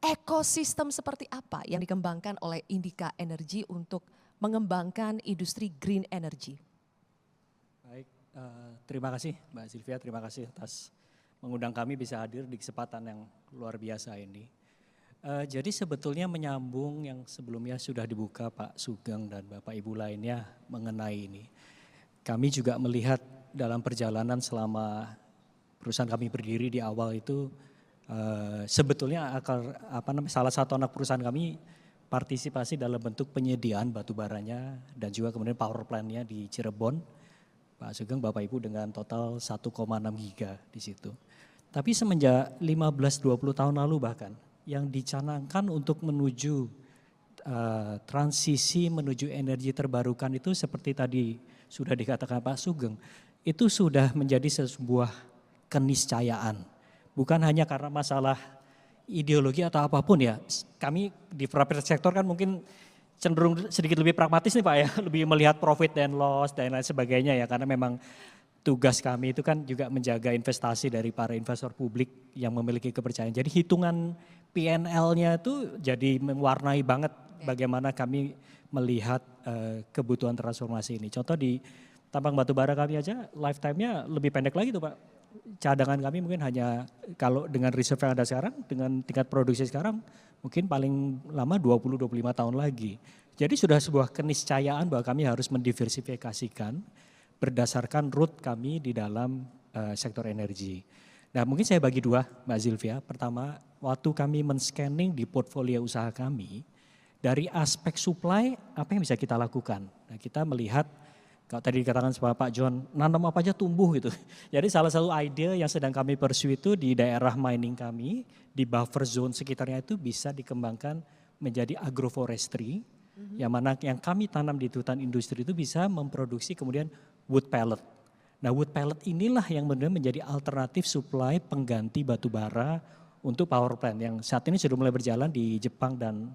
Ekosistem seperti apa yang dikembangkan oleh Indika Energi untuk mengembangkan industri green energy? Baik, terima kasih Mbak Sylvia, terima kasih atas mengundang kami bisa hadir di kesempatan yang luar biasa ini. Jadi sebetulnya menyambung yang sebelumnya sudah dibuka Pak Sugeng dan Bapak Ibu lainnya mengenai ini. Kami juga melihat dalam perjalanan selama perusahaan kami berdiri di awal itu sebetulnya salah satu anak perusahaan kami partisipasi dalam bentuk penyediaan batu baranya dan juga kemudian power plant-nya di Cirebon. Pak Sugeng, Bapak Ibu dengan total 1,6 giga di situ. Tapi semenjak 15-20 tahun lalu bahkan yang dicanangkan untuk menuju transisi menuju energi terbarukan itu seperti tadi sudah dikatakan Pak Sugeng, itu sudah menjadi sebuah keniscayaan. Bukan hanya karena masalah ideologi atau apapun ya. Kami di private sector kan mungkin cenderung sedikit lebih pragmatis nih Pak ya, lebih melihat profit and loss dan lain sebagainya ya, karena memang tugas kami itu kan juga menjaga investasi dari para investor publik yang memiliki kepercayaan. Jadi hitungan PNL-nya itu jadi mewarnai banget bagaimana kami melihat kebutuhan transformasi ini. Contoh di tambang batubara kami aja lifetime-nya lebih pendek lagi tuh Pak. Cadangan kami mungkin hanya kalau dengan reserve yang ada sekarang, dengan tingkat produksi sekarang mungkin paling lama 20-25 tahun lagi. Jadi sudah sebuah keniscayaan bahwa kami harus mendiversifikasikan berdasarkan root kami di dalam sektor energi. Nah mungkin saya bagi dua Mbak Zilvia. Pertama, waktu kami men-scanning di portfolio usaha kami, dari aspek supply apa yang bisa kita lakukan. Nah kita melihat, kalau tadi dikatakan sama Pak John, nanam apa aja tumbuh gitu. Jadi salah satu ide yang sedang kami pursue itu di daerah mining kami, di buffer zone sekitarnya itu bisa dikembangkan menjadi agroforestry, yang mana yang kami tanam di hutan industri itu bisa memproduksi kemudian wood pellet. Nah wood pellet inilah yang benar menjadi alternatif supply pengganti batu bara untuk power plant yang saat ini sudah mulai berjalan di Jepang dan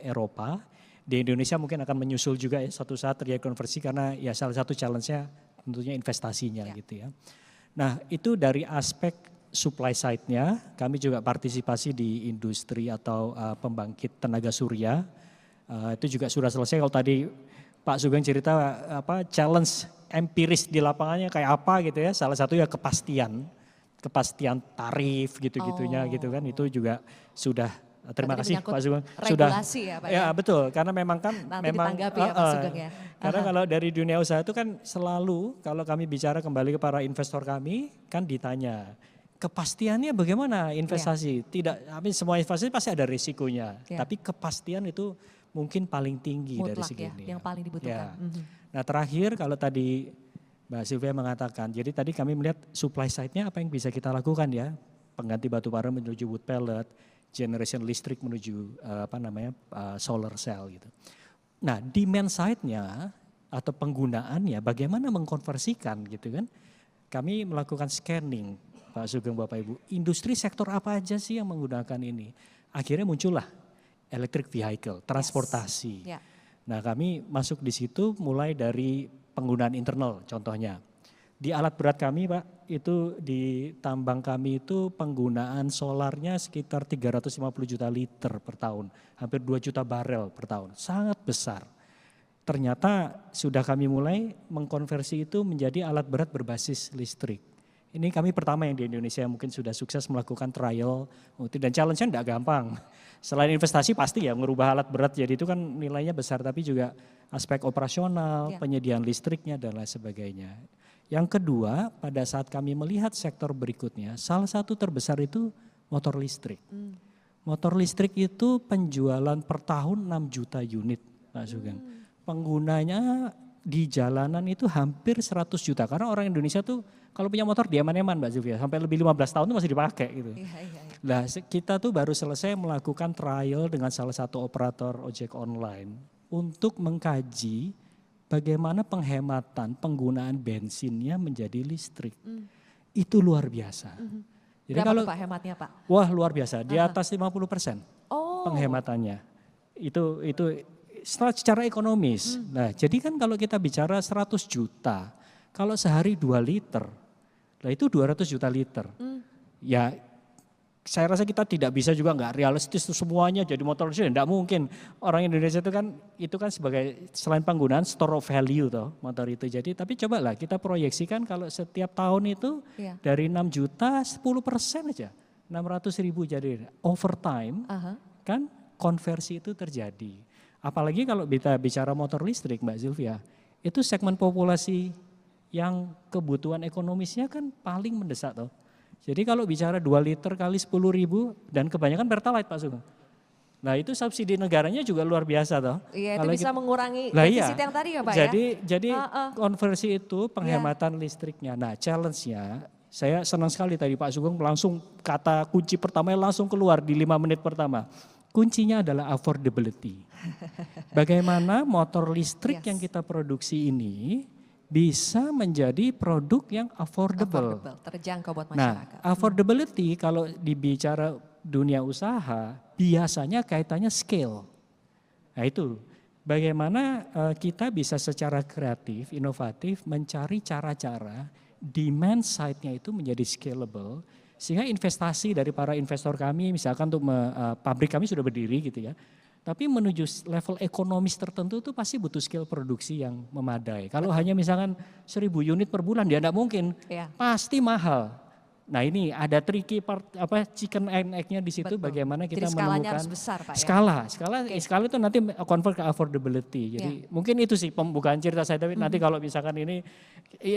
Eropa. Di Indonesia mungkin akan menyusul juga ya suatu saat terjadi konversi karena ya salah satu challenge-nya tentunya investasinya gitu ya. Nah itu dari aspek supply side-nya kami juga partisipasi di industri atau pembangkit tenaga surya. Itu juga sudah selesai. Kalau tadi Pak Sugeng cerita apa challenge empiris di lapangannya kayak apa gitu ya. Salah satu ya kepastian tarif gitu-gitunya gitu kan. Itu juga sudah terima kasih Pak Sugeng. Regulasi ya Pak ya? Betul, karena memang kan nanti ditanggapi ya Pak Sugeng ya. Karena kalau dari dunia usaha itu kan selalu kalau kami bicara kembali ke para investor kami kan ditanya kepastiannya bagaimana investasi? Tidak, semua investasi pasti ada risikonya. Tapi kepastian itu mungkin paling tinggi mutlak dari segi ya, ini. yang paling dibutuhkan. Nah terakhir kalau tadi Mbak Sylvia mengatakan, jadi tadi kami melihat supply side-nya apa yang bisa kita lakukan ya. Pengganti batu bara menuju wood pellet, generation listrik menuju solar cell gitu. Nah demand side-nya atau penggunaannya bagaimana mengkonversikan gitu kan. Kami melakukan scanning Pak Sugeng Bapak Ibu, industri sektor apa aja sih yang menggunakan ini. Akhirnya muncullah electric vehicle, transportasi. Nah kami masuk di situ mulai dari penggunaan internal contohnya. Di alat berat kami Pak, itu di tambang kami itu penggunaan solarnya sekitar 350 juta liter per tahun. Hampir 2 juta barel per tahun, sangat besar. Ternyata sudah kami mulai mengkonversi itu menjadi alat berat berbasis listrik. Ini kami pertama yang di Indonesia yang mungkin sudah sukses melakukan trial dan challenge-nya tidak gampang. Selain investasi pasti ya merubah alat berat jadi itu kan nilainya besar tapi juga aspek operasional, penyediaan listriknya dan lain sebagainya. Yang kedua pada saat kami melihat sektor berikutnya salah satu terbesar itu motor listrik. Motor listrik itu penjualan per tahun 6 juta unit Pak Sugeng. Penggunanya di jalanan itu hampir 100 juta karena orang Indonesia tuh kalau punya motor diaman-aman Mbak Zilvia, sampai lebih 15 tahun itu masih dipakai gitu. Nah kita tuh baru selesai melakukan trial dengan salah satu operator ojek online untuk mengkaji bagaimana penghematan penggunaan bensinnya menjadi listrik. Itu luar biasa. Jadi berapa kalau Pak hematnya Pak? Wah luar biasa, di atas 50% penghematannya. Itu secara ekonomis. Nah jadi kan kalau kita bicara 100 juta, kalau sehari 2 liter, lah itu 200 juta liter. Ya saya rasa kita tidak bisa juga nggak realistis tuh semuanya jadi motor listrik, enggak mungkin. Orang Indonesia itu kan sebagai selain penggunaan store of value toh motor itu. Jadi tapi cobalah kita proyeksikan kalau setiap tahun itu dari 6 juta 10% aja. 600.000 jadi overtime kan konversi itu terjadi. Apalagi kalau kita bicara motor listrik Mbak Zilvia, itu segmen populasi yang kebutuhan ekonomisnya kan paling mendesak toh. Jadi kalau bicara 2 liter kali 10.000 dan kebanyakan pertalite Pak Sugeng. Nah itu subsidi negaranya juga luar biasa toh. Iya itu bisa mengurangi defisit yang tadi ya Pak Jadi konversi itu penghematan listriknya. Nah challenge-nya saya senang sekali tadi Pak Sugeng langsung kata kunci pertama langsung keluar di 5 menit pertama. Kuncinya adalah affordability. Bagaimana motor listrik yang kita produksi ini bisa menjadi produk yang affordable. Terjangkau buat Nah, masyarakat. affordability kalau dibicara dunia usaha biasanya kaitannya scale. Nah itu, bagaimana kita bisa secara kreatif, inovatif mencari cara-cara demand side-nya itu menjadi scalable, sehingga investasi dari para investor kami, misalkan untuk pabrik kami sudah berdiri gitu ya, tapi menuju level ekonomis tertentu itu pasti butuh skill produksi yang memadai. Kalau hanya misalkan 1.000 unit per bulan, dia tidak mungkin, Iya. pasti mahal. Nah ini ada tricky part, chicken and egg-nya di situ, Betul. bagaimana kita Jadi skalanya menemukan harus besar, Pak, ya? skala itu nanti convert ke affordability. Jadi mungkin itu sih pembukaan cerita saya, tapi nanti kalau misalkan ini,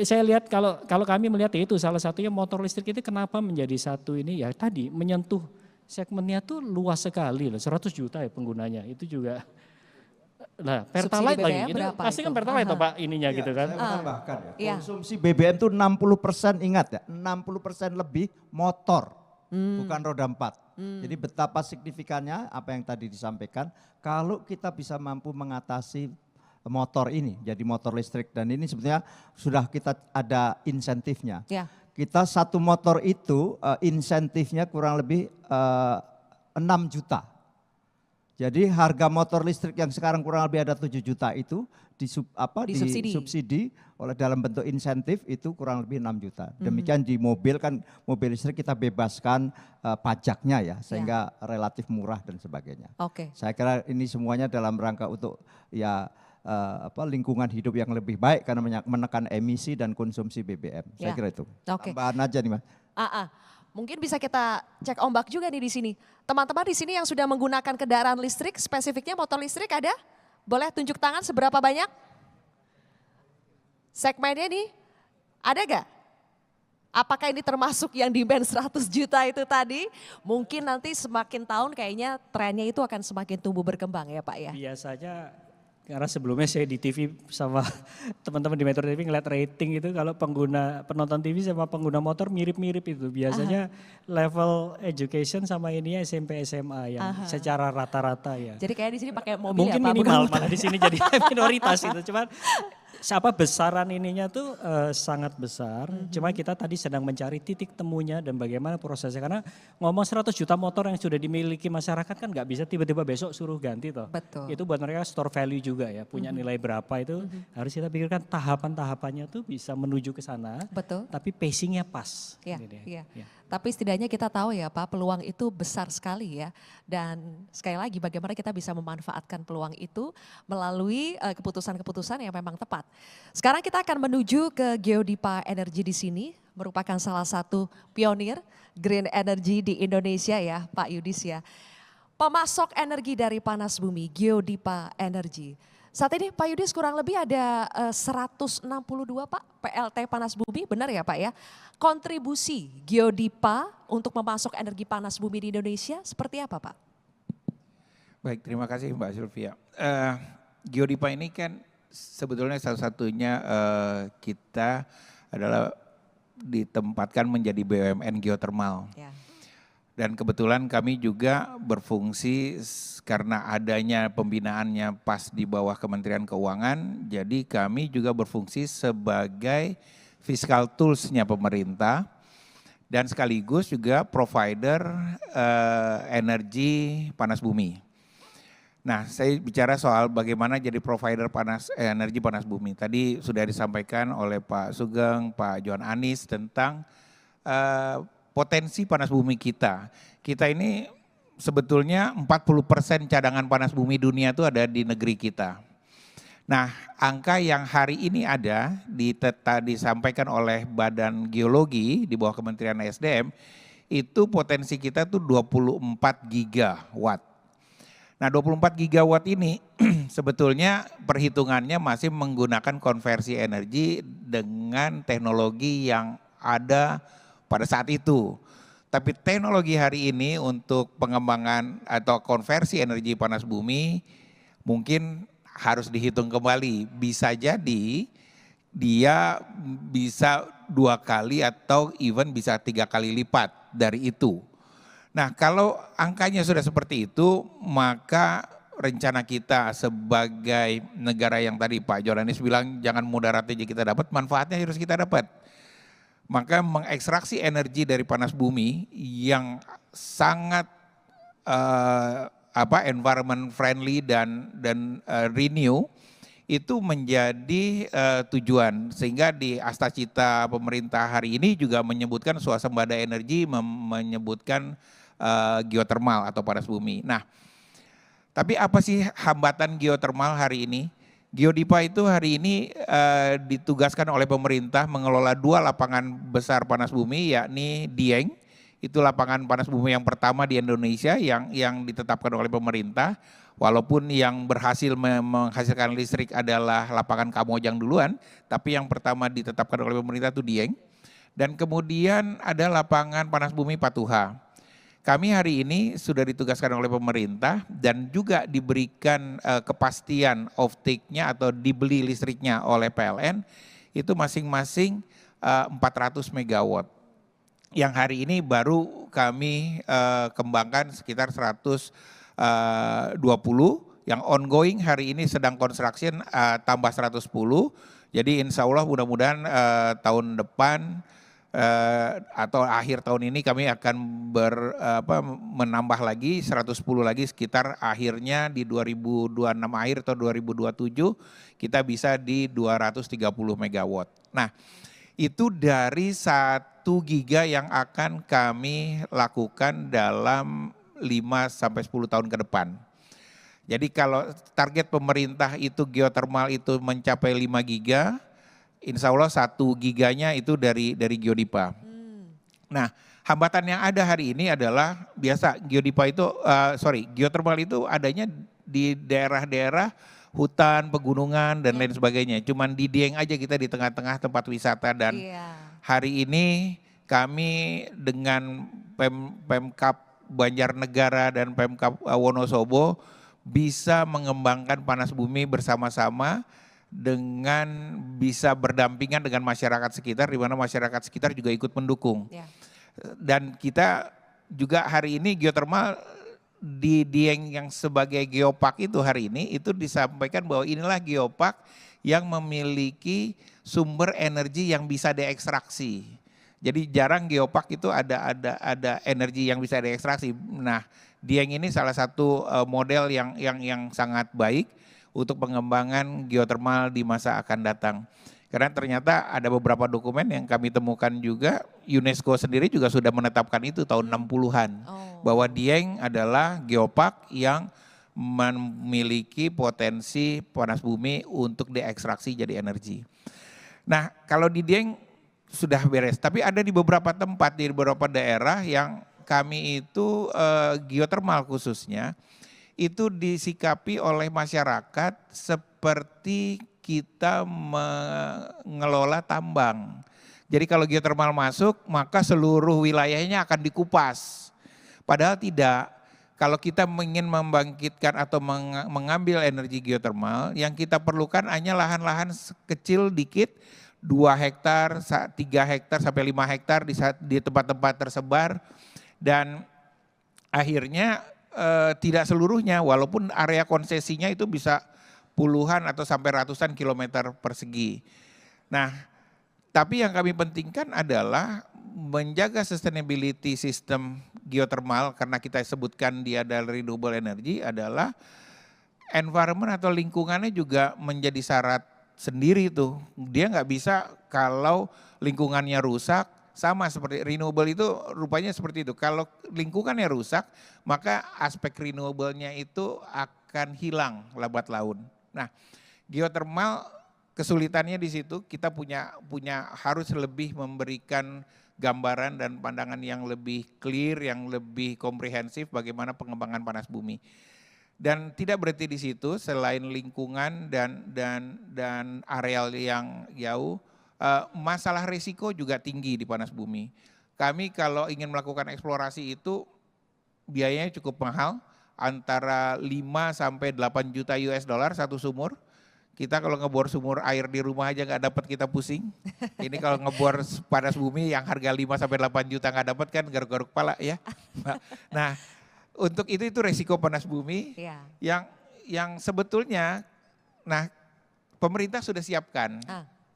saya lihat kalau kami melihat itu salah satunya motor listrik itu kenapa menjadi satu ini ya tadi menyentuh segmennya tuh luas sekali loh, 100 juta ya penggunanya, itu juga. Nah, Pertalite BBM lagi, itu berapa pasti kan itu? Pertalite toh Pak ininya Iya, gitu kan. Saya menambahkan ya, Iya. konsumsi BBM itu 60%, ingat ya, 60% lebih motor, bukan roda 4. Jadi betapa signifikannya apa yang tadi disampaikan, kalau kita bisa mampu mengatasi motor ini, jadi motor listrik, dan ini sebetulnya sudah kita ada insentifnya. Ya. Kita satu motor itu insentifnya kurang lebih 6 juta. Jadi harga motor listrik yang sekarang kurang lebih ada 7 juta itu Disubsidi. disubsidi oleh dalam bentuk insentif itu kurang lebih 6 juta. Demikian di mobil kan, mobil listrik kita bebaskan pajaknya ya, sehingga relatif murah dan sebagainya. Oke. Saya kira ini semuanya dalam rangka untuk ya lingkungan hidup yang lebih baik karena menekan emisi dan konsumsi BBM. Saya Ya. kira itu. Oke. Tambahan aja nih Mas. Mungkin bisa kita cek ombak juga nih di sini. Teman-teman di sini yang sudah menggunakan kendaraan listrik, spesifiknya motor listrik ada? Boleh tunjuk tangan seberapa banyak? Segmennya nih, ada gak? Apakah ini termasuk yang demand 100 juta itu tadi? Mungkin nanti semakin tahun kayaknya trennya itu akan semakin tumbuh berkembang ya Pak ya? Biasanya karena sebelumnya saya di TV sama teman-teman di Metro TV ngeliat rating itu kalau penonton TV sama pengguna motor mirip-mirip itu. Biasanya level education sama ininya SMP SMA yang secara rata-rata ya. Jadi kayak di sini pakai mobil Mungkin ya Pak? minimal bukan motor. malah di sini jadi minoritas itu. Cuman besaran ininya tuh sangat besar. Cuma kita tadi sedang mencari titik temunya dan bagaimana prosesnya. Karena ngomong 100 juta motor yang sudah dimiliki masyarakat kan nggak bisa tiba-tiba besok suruh ganti toh. Betul. Itu buat mereka store value juga ya, punya nilai berapa itu harus kita pikirkan tahapan-tahapannya tuh bisa menuju ke sana. Betul. Tapi pacingnya pas. Iya, Gitu ya. iya. Ya. Tapi setidaknya kita tahu ya Pak, peluang itu besar sekali ya. Dan sekali lagi bagaimana kita bisa memanfaatkan peluang itu melalui keputusan-keputusan yang memang tepat. Sekarang kita akan menuju ke Geodipa Energy di sini, merupakan salah satu pionir green energy di Indonesia ya Pak Yudis ya. Pemasok energi dari panas bumi, Geodipa Energy. Saat ini Pak Yudis kurang lebih ada 162 Pak PLT panas bumi, benar ya Pak ya? Kontribusi Geodipa untuk memasok energi panas bumi di Indonesia seperti apa Pak? Baik, terima kasih Mbak Sylvia. Geodipa ini kan sebetulnya salah satunya kita adalah ditempatkan menjadi BUMN geothermal. Ya. Dan kebetulan kami juga berfungsi karena adanya pembinaannya pas di bawah Kementerian Keuangan, jadi kami juga berfungsi sebagai fiscal tools-nya pemerintah dan sekaligus juga provider energi panas bumi. Nah, saya bicara soal bagaimana jadi provider energi panas bumi. Tadi sudah disampaikan oleh Pak Sugeng, Pak Johan Anis tentang potensi panas bumi kita. Kita ini sebetulnya 40% cadangan panas bumi dunia itu ada di negeri kita. Nah, angka yang hari ini ada disampaikan oleh Badan Geologi di bawah Kementerian SDM, itu potensi kita tuh 24 gigawatt. Nah 24 gigawatt ini sebetulnya perhitungannya masih menggunakan konversi energi dengan teknologi yang ada pada saat itu. Tapi teknologi hari ini untuk pengembangan atau konversi energi panas bumi mungkin harus dihitung kembali. Bisa jadi dia bisa 2 kali atau even bisa 3 kali lipat dari itu. Nah kalau angkanya sudah seperti itu maka rencana kita sebagai negara yang tadi Pak Joranis bilang jangan mudarat aja kita dapat, manfaatnya harus kita dapat. Maka mengekstraksi energi dari panas bumi yang sangat environment friendly dan renew itu menjadi tujuan, sehingga di Astacita pemerintah hari ini juga menyebutkan swasembada energi, menyebutkan geotermal atau panas bumi. Nah, tapi apa sih hambatan geotermal hari ini? Geodipa itu hari ini ditugaskan oleh pemerintah mengelola 2 lapangan besar panas bumi, yakni Dieng, itu lapangan panas bumi yang pertama di Indonesia yang ditetapkan oleh pemerintah. Walaupun yang berhasil menghasilkan listrik adalah lapangan Kamojang duluan, tapi yang pertama ditetapkan oleh pemerintah itu Dieng. Dan kemudian ada lapangan panas bumi Patuha. Kami hari ini sudah ditugaskan oleh pemerintah dan juga diberikan kepastian off-take-nya atau dibeli listriknya oleh PLN, itu masing-masing 400 megawatt. Yang hari ini baru kami kembangkan sekitar 120, yang ongoing hari ini sedang construction tambah 110. Jadi insya Allah mudah-mudahan tahun depan atau akhir tahun ini kami akan menambah lagi 110 lagi, sekitar akhirnya di 2026 akhir atau 2027 kita bisa di 230 megawatt. Nah, itu dari 1 giga yang akan kami lakukan dalam 5-10 tahun ke depan. Jadi kalau target pemerintah itu geotermal itu mencapai 5 giga, insya Allah 1 giganya itu dari Geodipa. Nah, hambatan yang ada hari ini adalah biasa geotermal itu adanya di daerah-daerah hutan, pegunungan dan lain sebagainya. Cuman di Dieng aja kita di tengah-tengah tempat wisata dan hari ini kami dengan Pemkab Banjarnegara dan Pemkab Wonosobo bisa mengembangkan panas bumi bersama-sama dengan bisa berdampingan dengan masyarakat sekitar, di mana masyarakat sekitar juga ikut mendukung. Dan kita juga hari ini geotermal di Dieng yang sebagai geopark itu hari ini itu disampaikan bahwa inilah geopark yang memiliki sumber energi yang bisa diekstraksi. Jadi jarang geopark itu ada energi yang bisa diekstraksi. Nah, Dieng ini salah satu model yang sangat baik untuk pengembangan geotermal di masa akan datang. Karena ternyata ada beberapa dokumen yang kami temukan juga, UNESCO sendiri juga sudah menetapkan itu tahun 60-an. Bahwa Dieng adalah geopark yang memiliki potensi panas bumi untuk diekstraksi jadi energi. Nah, kalau di Dieng sudah beres, tapi ada di beberapa tempat, di beberapa daerah yang kami itu geotermal khususnya, itu disikapi oleh masyarakat seperti kita mengelola tambang. Jadi kalau geotermal masuk, maka seluruh wilayahnya akan dikupas. Padahal tidak. Kalau kita ingin membangkitkan atau mengambil energi geotermal, yang kita perlukan hanya lahan-lahan kecil dikit, 2 hektar, 3 hektar sampai 5 hektar di tempat-tempat tersebar. Dan akhirnya tidak seluruhnya, walaupun area konsesinya itu bisa puluhan atau sampai ratusan kilometer persegi. Nah, tapi yang kami pentingkan adalah menjaga sustainability sistem geotermal, karena kita sebutkan dia adalah renewable energy, adalah environment atau lingkungannya juga menjadi syarat sendiri tuh. Dia nggak bisa kalau lingkungannya rusak, sama seperti renewable itu rupanya seperti itu. Kalau lingkungannya rusak, maka aspek renewable-nya itu akan hilang lambat laun. Nah, geotermal kesulitannya di situ, kita punya harus lebih memberikan gambaran dan pandangan yang lebih clear, yang lebih komprehensif bagaimana pengembangan panas bumi. Dan tidak berhenti di situ, selain lingkungan dan areal yang jauh, masalah risiko juga tinggi di panas bumi. Kami kalau ingin melakukan eksplorasi itu biayanya cukup mahal, antara 5 sampai 8 juta US dollar satu sumur. Kita kalau ngebor sumur air di rumah aja nggak dapat, kita pusing. Ini kalau ngebor panas bumi yang harga 5 sampai 8 juta nggak dapat, kan garuk-garuk kepala ya. Nah, untuk itu resiko panas bumi yang sebetulnya, nah pemerintah sudah siapkan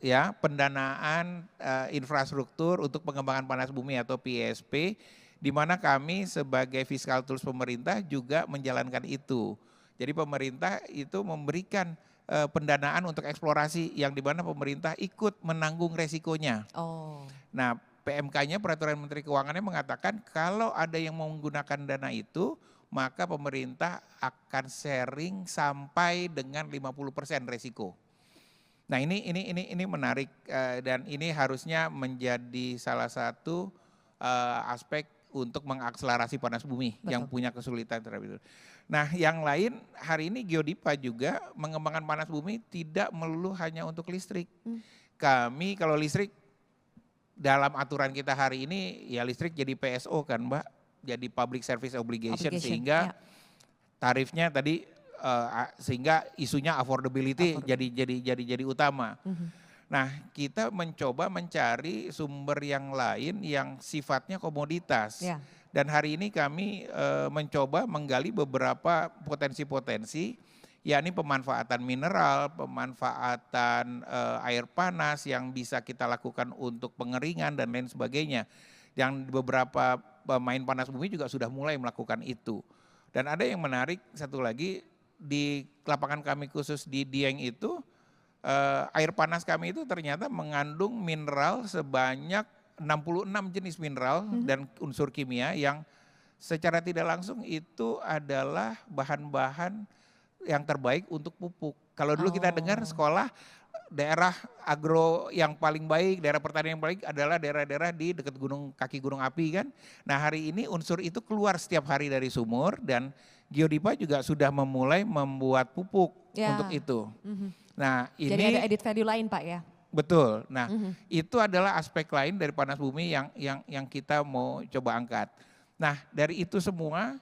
ya pendanaan infrastruktur untuk pengembangan panas bumi atau PSP di mana kami sebagai fiscal tools pemerintah juga menjalankan itu. Jadi pemerintah itu memberikan pendanaan untuk eksplorasi yang di mana pemerintah ikut menanggung resikonya. Oh. Nah, PMK-nya Peraturan Menteri Keuangannya mengatakan kalau ada yang mau menggunakan dana itu, maka pemerintah akan sharing sampai dengan 50% resiko. Nah, ini menarik dan ini harusnya menjadi salah satu aspek untuk mengakselerasi panas bumi. Betul. Yang punya kesulitan terhadap itu. Nah, yang lain hari ini Geodipa juga mengembangkan panas bumi tidak melulu hanya untuk listrik. Kami kalau listrik dalam aturan kita hari ini ya listrik jadi PSO kan Mbak, jadi Public Service Obligation sehingga tarifnya tadi sehingga isunya affordability jadi utama. Nah, kita mencoba mencari sumber yang lain yang sifatnya komoditas. Ya. Dan hari ini kami mencoba menggali beberapa potensi-potensi, yakni pemanfaatan mineral, pemanfaatan air panas yang bisa kita lakukan untuk pengeringan dan lain sebagainya. Yang beberapa pemain panas bumi juga sudah mulai melakukan itu. Dan ada yang menarik satu lagi, di lapangan kami khusus di Dieng itu, air panas kami itu ternyata mengandung mineral sebanyak 66 jenis mineral dan unsur kimia yang secara tidak langsung itu adalah bahan-bahan yang terbaik untuk pupuk. Kalau dulu kita dengar sekolah, daerah agro yang paling baik, daerah pertanian yang baik adalah daerah-daerah di dekat kaki gunung api kan. Nah, hari ini unsur itu keluar setiap hari dari sumur dan Geodipa juga sudah memulai membuat pupuk untuk itu. Nah, ini jadi ada added value lain Pak ya? Betul. Nah, itu adalah aspek lain dari panas bumi yang kita mau coba angkat. Nah, dari itu semua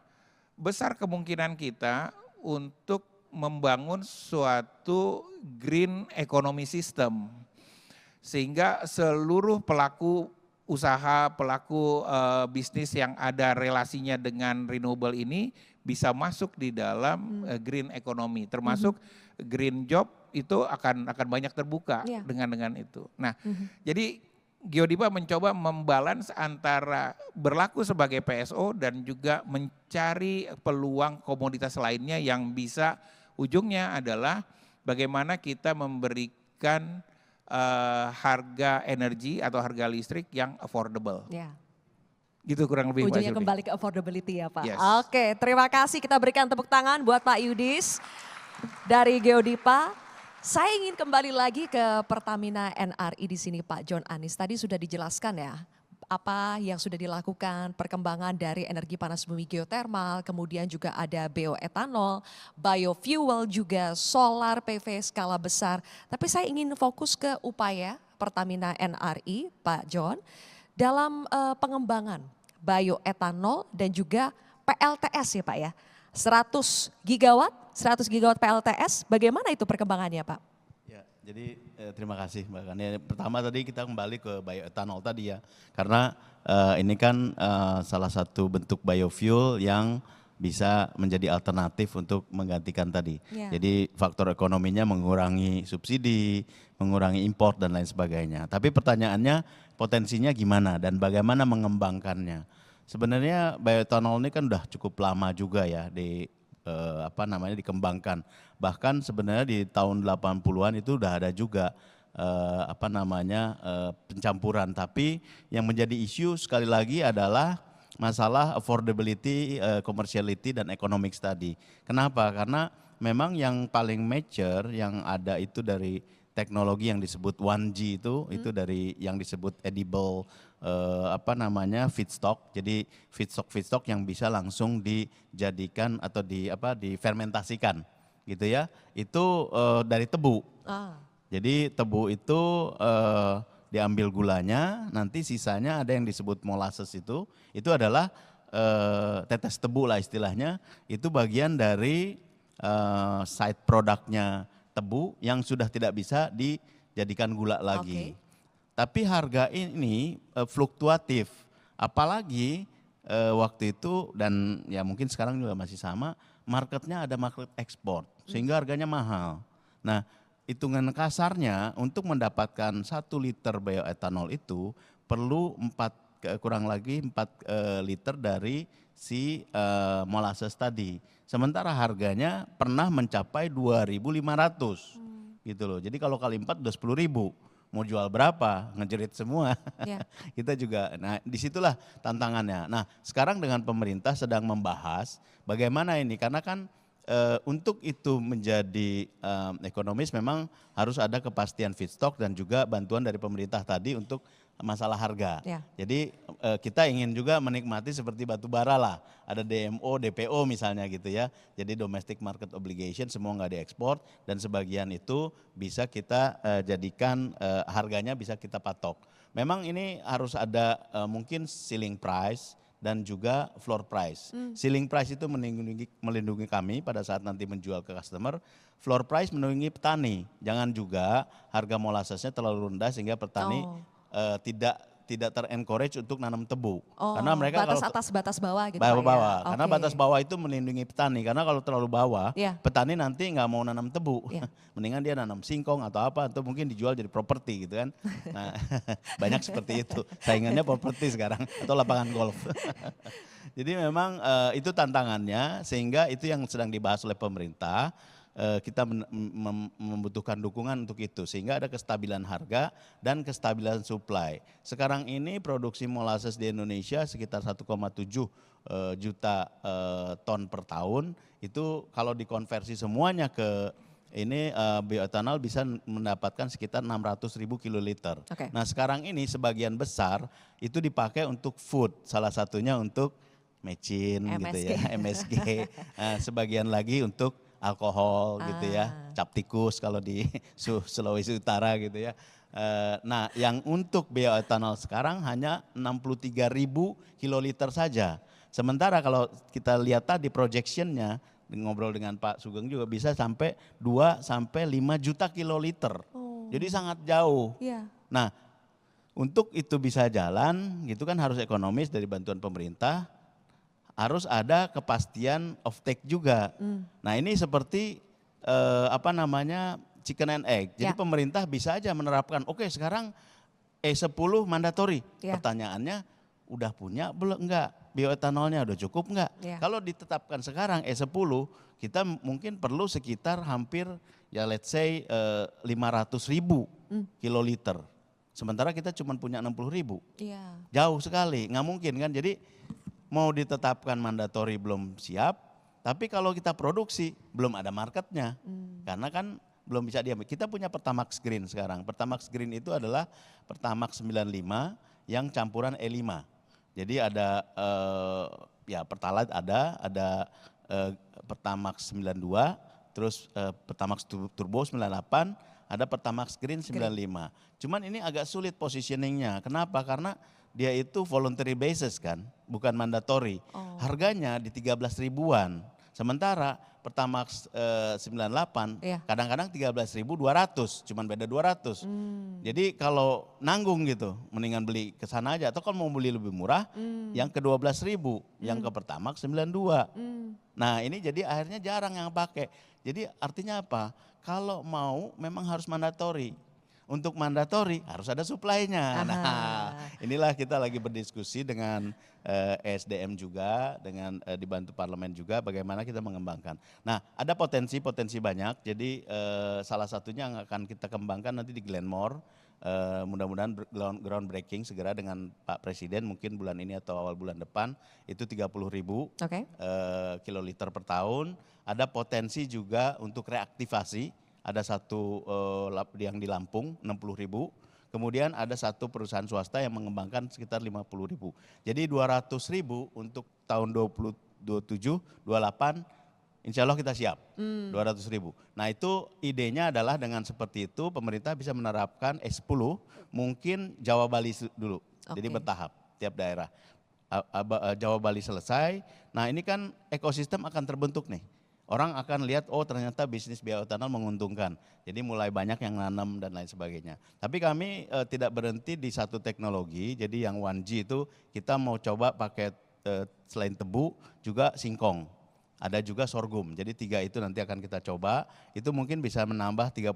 besar kemungkinan kita untuk membangun suatu green economy system. Sehingga seluruh pelaku usaha, pelaku bisnis yang ada relasinya dengan renewable ini bisa masuk di dalam green economy, termasuk green job itu akan banyak terbuka dengan itu. Nah, jadi Geodipa mencoba membalans antara berlaku sebagai PSO dan juga mencari peluang komoditas lainnya yang bisa ujungnya adalah bagaimana kita memberikan harga energi atau harga listrik yang affordable. Ya. Gitu kurang lebih. Ujungnya kembali ke affordability ya Pak. Yes. Oke, terima kasih, kita berikan tepuk tangan buat Pak Yudis dari Geodipa. Saya ingin kembali lagi ke Pertamina NRI di sini Pak John Anies. Tadi sudah dijelaskan ya apa yang sudah dilakukan, perkembangan dari energi panas bumi geotermal, kemudian juga ada bioetanol, biofuel juga, solar PV skala besar. Tapi saya ingin fokus ke upaya Pertamina NRI Pak John dalam pengembangan bioetanol dan juga PLTS ya Pak ya. 100 gigawatt PLTS, bagaimana itu perkembangannya Pak? Ya, jadi terima kasih Mbak Kania. Pertama tadi kita kembali ke bioetanol tadi ya, karena ini kan salah satu bentuk biofuel yang bisa menjadi alternatif untuk menggantikan tadi. Ya. Jadi faktor ekonominya mengurangi subsidi, mengurangi impor dan lain sebagainya. Tapi pertanyaannya potensinya gimana dan bagaimana mengembangkannya? Sebenarnya bioetanol ini kan udah cukup lama juga ya dikembangkan. Bahkan sebenarnya di tahun 80-an itu udah ada juga pencampuran. Tapi yang menjadi isu sekali lagi adalah masalah affordability, commerciality dan economics tadi. Kenapa? Karena memang yang paling mature yang ada itu dari teknologi yang disebut 1G itu dari yang disebut edible feedstock. Jadi feedstock yang bisa langsung dijadikan atau difermentasikan gitu ya. Itu dari tebu. Jadi tebu itu diambil gulanya, nanti sisanya ada yang disebut molasses itu adalah tetes tebu lah istilahnya. Itu bagian dari side produknya tebu yang sudah tidak bisa dijadikan gula lagi. Tapi harga ini fluktuatif, apalagi waktu itu dan ya mungkin sekarang juga masih sama, marketnya ada market ekspor sehingga harganya mahal. Nah, hitungan kasarnya untuk mendapatkan 1 liter bioetanol itu perlu 4 kurang lagi 4 liter dari si molasses tadi. Sementara harganya pernah mencapai 2.500 gitu loh. Jadi kalau kali 4 udah 10.000. Mau jual berapa? Ngejerit semua. Ya. Kita juga, nah disitulah tantangannya. Nah sekarang dengan pemerintah sedang membahas bagaimana ini, karena kan untuk itu menjadi ekonomis memang harus ada kepastian feedstock dan juga bantuan dari pemerintah tadi untuk masalah harga. Ya. Jadi kita ingin juga menikmati seperti batu bara lah, ada DMO, DPO misalnya gitu ya. Jadi domestic market obligation semua nggak diekspor dan sebagian itu bisa kita jadikan harganya bisa kita patok. Memang ini harus ada mungkin ceiling price dan juga floor price. Ceiling price itu melindungi kami pada saat nanti menjual ke customer. Floor price melindungi petani. Jangan juga harga molassesnya terlalu rendah sehingga petani tidak ter-encourage untuk nanam tebu. Karena mereka batas kalau atas batas bawah gitu bawah, Pak ya. karena Oke. batas bawah itu melindungi petani. Karena kalau terlalu bawah, Iya. petani nanti nggak mau nanam tebu. Iya. Mendingan dia nanam singkong atau apa, atau mungkin dijual jadi properti gitu kan. Nah, banyak seperti itu. Saingannya properti sekarang atau lapangan golf. Jadi memang itu tantangannya, sehingga itu yang sedang dibahas oleh pemerintah. Kita membutuhkan dukungan untuk itu sehingga ada kestabilan harga dan kestabilan supply. Sekarang ini produksi molasses di Indonesia sekitar 1,7 juta ton per tahun. Itu kalau dikonversi semuanya ke ini bioetanol bisa mendapatkan sekitar 600.000 kiloliter. Oke. Nah sekarang ini sebagian besar itu dipakai untuk food, salah satunya untuk mecin gitu ya, MSG. Sebagian lagi untuk alkohol gitu ya, cap tikus kalau di Sulawesi Utara gitu ya. Nah yang untuk bioetanol sekarang hanya 63.000 kiloliter saja. Sementara kalau kita lihat tadi projectionnya, ngobrol dengan Pak Sugeng juga bisa sampai 2 sampai 5 juta kiloliter. Jadi sangat jauh. Iya. Nah untuk itu bisa jalan gitu kan harus ekonomis dari bantuan pemerintah. Harus ada kepastian offtake juga. Nah ini seperti chicken and egg. Jadi pemerintah bisa aja menerapkan, oke sekarang E10 mandatory. Ya. Pertanyaannya udah punya belum enggak? Bioetanolnya udah cukup enggak? Ya. Kalau ditetapkan sekarang E10, kita mungkin perlu sekitar hampir ya let's say 500.000 kiloliter. Sementara kita cuma punya 60.000. Iya. Jauh sekali, nggak mungkin kan. Jadi mau ditetapkan mandatori belum siap, tapi kalau kita produksi belum ada marketnya, karena kan belum bisa diambil. Kita punya Pertamax Green sekarang. Pertamax Green itu adalah Pertamax 95 yang campuran E5. Jadi ada Pertalite ada Pertamax 92, terus Pertamax Turbo 98, ada Pertamax Green 95. Cuman ini agak sulit positioningnya. Kenapa? Karena dia itu voluntary basis kan, bukan mandatory. Harganya di 13 ribuan. Sementara Pertamax 98 kadang-kadang 13.200, cuman beda 200. Jadi kalau nanggung gitu, mendingan beli ke sana aja. Atau kalau mau beli lebih murah, yang ke 12.000, yang ke Pertamax 92. Nah ini jadi akhirnya jarang yang pakai. Jadi artinya apa? Kalau mau memang harus mandatory. Untuk mandatori harus ada supply-nya. Nah, inilah kita lagi berdiskusi dengan ESDM juga, dengan dibantu parlemen juga bagaimana kita mengembangkan. Nah, ada potensi-potensi banyak. Jadi salah satunya yang akan kita kembangkan nanti di Glenmore. Mudah-mudahan groundbreaking segera dengan Pak Presiden mungkin bulan ini atau awal bulan depan itu 30.000 kiloliter per tahun. Ada potensi juga untuk reaktivasi. Ada satu yang di Lampung 60.000, kemudian ada satu perusahaan swasta yang mengembangkan sekitar 50.000. Jadi 200.000 untuk tahun 2027, 28, insya Allah kita siap 200.000. Nah itu idenya adalah dengan seperti itu pemerintah bisa menerapkan E10 mungkin Jawa Bali dulu, jadi bertahap tiap daerah. Jawa Bali selesai, nah ini kan ekosistem akan terbentuk nih. Orang akan lihat, oh ternyata bisnis bioetanol menguntungkan. Jadi mulai banyak yang nanam dan lain sebagainya. Tapi kami tidak berhenti di satu teknologi, jadi yang 1G itu kita mau coba pakai selain tebu juga singkong. Ada juga sorghum, jadi 3 itu nanti akan kita coba. Itu mungkin bisa menambah 30.000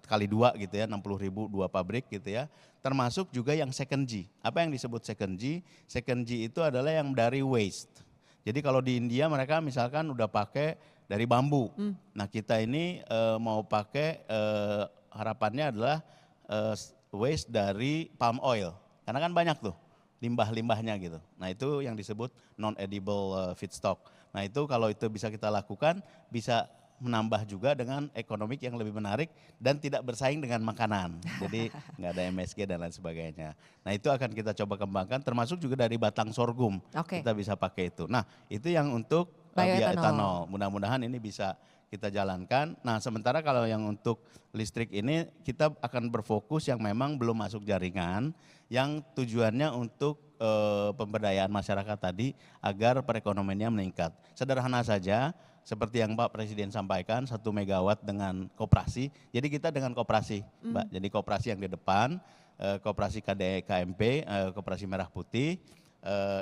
kali 2 gitu ya, 60.000 2 pabrik gitu ya. Termasuk juga yang second G. Apa yang disebut second G? Second G itu adalah yang dari waste. Jadi kalau di India mereka misalkan udah pakai dari bambu. Nah kita ini mau pakai harapannya adalah waste dari palm oil. Karena kan banyak tuh limbah-limbahnya gitu. Nah itu yang disebut non-edible feedstock. Nah itu kalau itu bisa kita lakukan, bisa menambah juga dengan ekonomi yang lebih menarik dan tidak bersaing dengan makanan. Jadi nggak ada MSG dan lain sebagainya. Nah itu akan kita coba kembangkan, termasuk juga dari batang sorghum. Kita bisa pakai itu. Nah itu yang untuk bioetanol. Mudah-mudahan ini bisa kita jalankan. Nah sementara kalau yang untuk listrik ini kita akan berfokus yang memang belum masuk jaringan, yang tujuannya untuk pemberdayaan masyarakat tadi agar perekonomiannya meningkat. Sederhana saja, seperti yang Pak Presiden sampaikan, 1 megawatt dengan koperasi. Jadi kita dengan koperasi, Mbak. Jadi koperasi yang di depan, koperasi KMP, koperasi Merah Putih.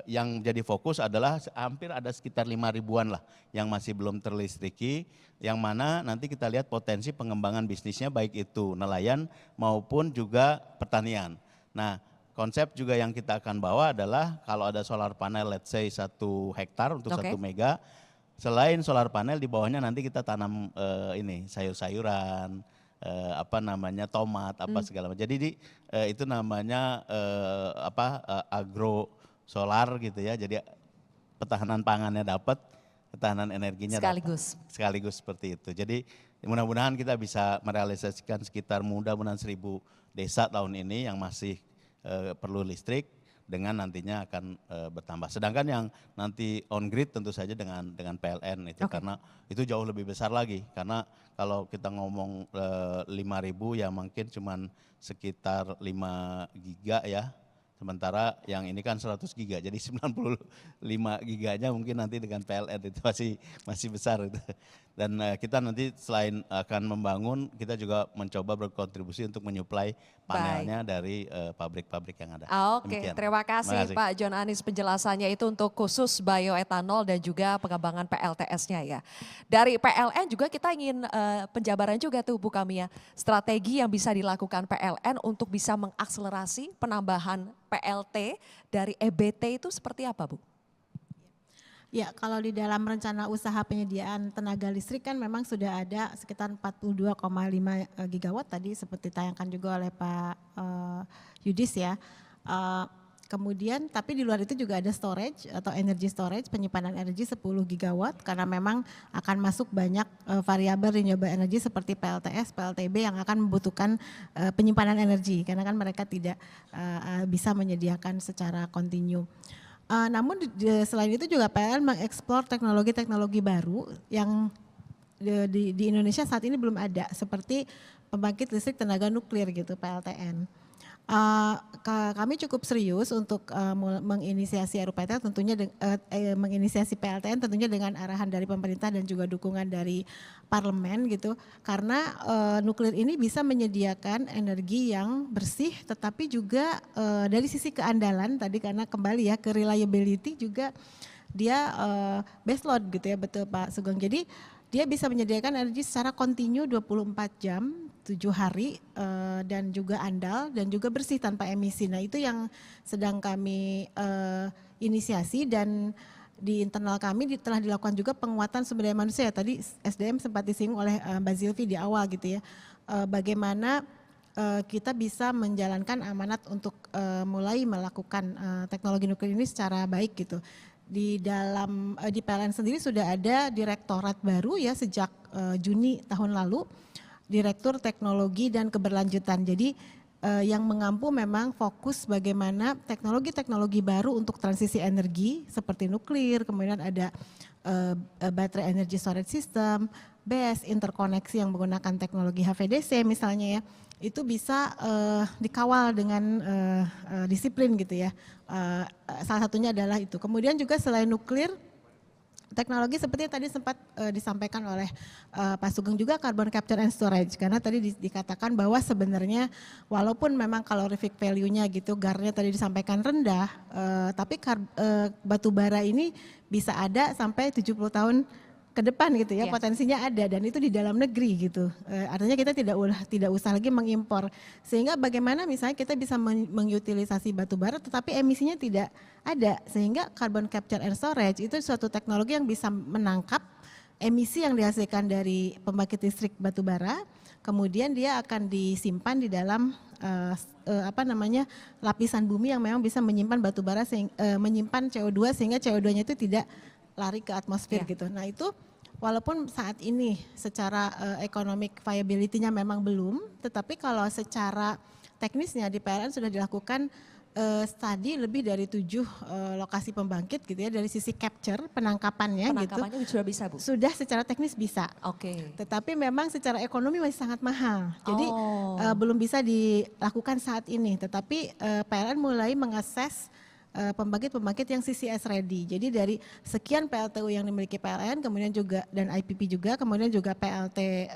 Yang jadi fokus adalah hampir ada sekitar 5.000-an lah yang masih belum terlistriki, yang mana nanti kita lihat potensi pengembangan bisnisnya baik itu nelayan maupun juga pertanian. Nah konsep juga yang kita akan bawa adalah kalau ada solar panel let's say 1 hektar untuk 1 mega, selain solar panel di bawahnya nanti kita tanam sayur-sayuran, tomat, segala macam. Jadi itu namanya agro solar gitu ya, jadi ketahanan pangannya dapat, ketahanan energinya sekaligus seperti itu. Jadi mudah-mudahan kita bisa merealisasikan sekitar mudah-mudahan 1.000 desa tahun ini yang masih perlu listrik, dengan nantinya akan bertambah. Sedangkan yang nanti on grid tentu saja dengan PLN itu, karena itu jauh lebih besar lagi. Karena kalau kita ngomong 5.000 ya mungkin cuman sekitar 5 giga ya. Sementara yang ini kan 100 giga, jadi 95 giganya mungkin nanti dengan PLN itu masih besar itu. Dan kita nanti selain akan membangun, kita juga mencoba berkontribusi untuk menyuplai panelnya dari pabrik-pabrik yang ada. Terima kasih Pak John Anies penjelasannya itu untuk khusus bioetanol dan juga pengembangan PLTS-nya ya. Dari PLN juga kita ingin penjabaran juga tuh Bu Kamia, strategi yang bisa dilakukan PLN untuk bisa mengakselerasi penambahan PLT dari EBT itu seperti apa Bu? Ya, kalau di dalam rencana usaha penyediaan tenaga listrik kan memang sudah ada sekitar 42,5 gigawatt tadi seperti ditayangkan juga oleh Pak Yudis ya. Kemudian tapi di luar itu juga ada storage atau energy storage, penyimpanan energi 10 gigawatt karena memang akan masuk banyak variabel renewable energy seperti PLTS, PLTB yang akan membutuhkan penyimpanan energi karena kan mereka tidak bisa menyediakan secara kontinu. Namun selain itu juga PLN mengeksplor teknologi-teknologi baru yang di Indonesia saat ini belum ada seperti pembangkit listrik tenaga nuklir gitu PLTN. Kami cukup serius untuk menginisiasi RUPTL tentunya menginisiasi PLTN tentunya dengan arahan dari pemerintah dan juga dukungan dari parlemen gitu karena nuklir ini bisa menyediakan energi yang bersih tetapi juga dari sisi keandalan tadi karena kembali ya ke reliability juga dia baseload gitu ya betul Pak Sugeng. Jadi dia bisa menyediakan energi secara kontinu 24 jam, 7 hari dan juga andal dan juga bersih tanpa emisi. Nah itu yang sedang kami inisiasi dan di internal kami telah dilakukan juga penguatan sumber daya manusia. Tadi SDM sempat disinggung oleh Mbak Zilvi di awal gitu ya. Bagaimana kita bisa menjalankan amanat untuk mulai melakukan teknologi nuklir ini secara baik gitu. Di PLN sendiri sudah ada direktorat baru ya sejak Juni tahun lalu, Direktur Teknologi dan Keberlanjutan. Jadi yang mengampu memang fokus bagaimana teknologi-teknologi baru untuk transisi energi seperti nuklir, kemudian ada baterai energy storage system, BESS, interkoneksi yang menggunakan teknologi HVDC misalnya ya. Itu bisa dikawal dengan disiplin gitu ya. Salah satunya adalah itu. Kemudian juga selain nuklir, teknologi seperti yang tadi sempat disampaikan oleh Pak Sugeng juga carbon capture and storage. Karena tadi dikatakan bahwa sebenarnya walaupun memang calorific value-nya gitu, GAR-nya tadi disampaikan rendah, tapi batu bara ini bisa ada sampai 70 tahun ke ke depan gitu ya, Iya. potensinya ada dan itu di dalam negeri gitu. Artinya kita tidak usah lagi mengimpor. Sehingga bagaimana misalnya kita bisa mengutilisasi batu bara tetapi emisinya tidak ada. Sehingga carbon capture and storage itu suatu teknologi yang bisa menangkap emisi yang dihasilkan dari pembangkit listrik batu bara, kemudian dia akan disimpan di dalam lapisan bumi yang memang bisa menyimpan batu bara, menyimpan CO2 sehingga CO2-nya itu tidak lari ke atmosfer gitu. Nah itu walaupun saat ini secara economic viability-nya memang belum, tetapi kalau secara teknisnya di PLN sudah dilakukan studi lebih dari 7 lokasi pembangkit gitu ya, dari sisi capture penangkapannya gitu. Penangkapannya sudah bisa Bu? Sudah secara teknis bisa. Oke. Tetapi memang secara ekonomi masih sangat mahal. Jadi belum bisa dilakukan saat ini. Tetapi PLN mulai mengakses pembangkit-pembangkit yang CCS ready. Jadi dari sekian PLTU yang dimiliki PLN, kemudian juga dan IPP juga, kemudian juga PLT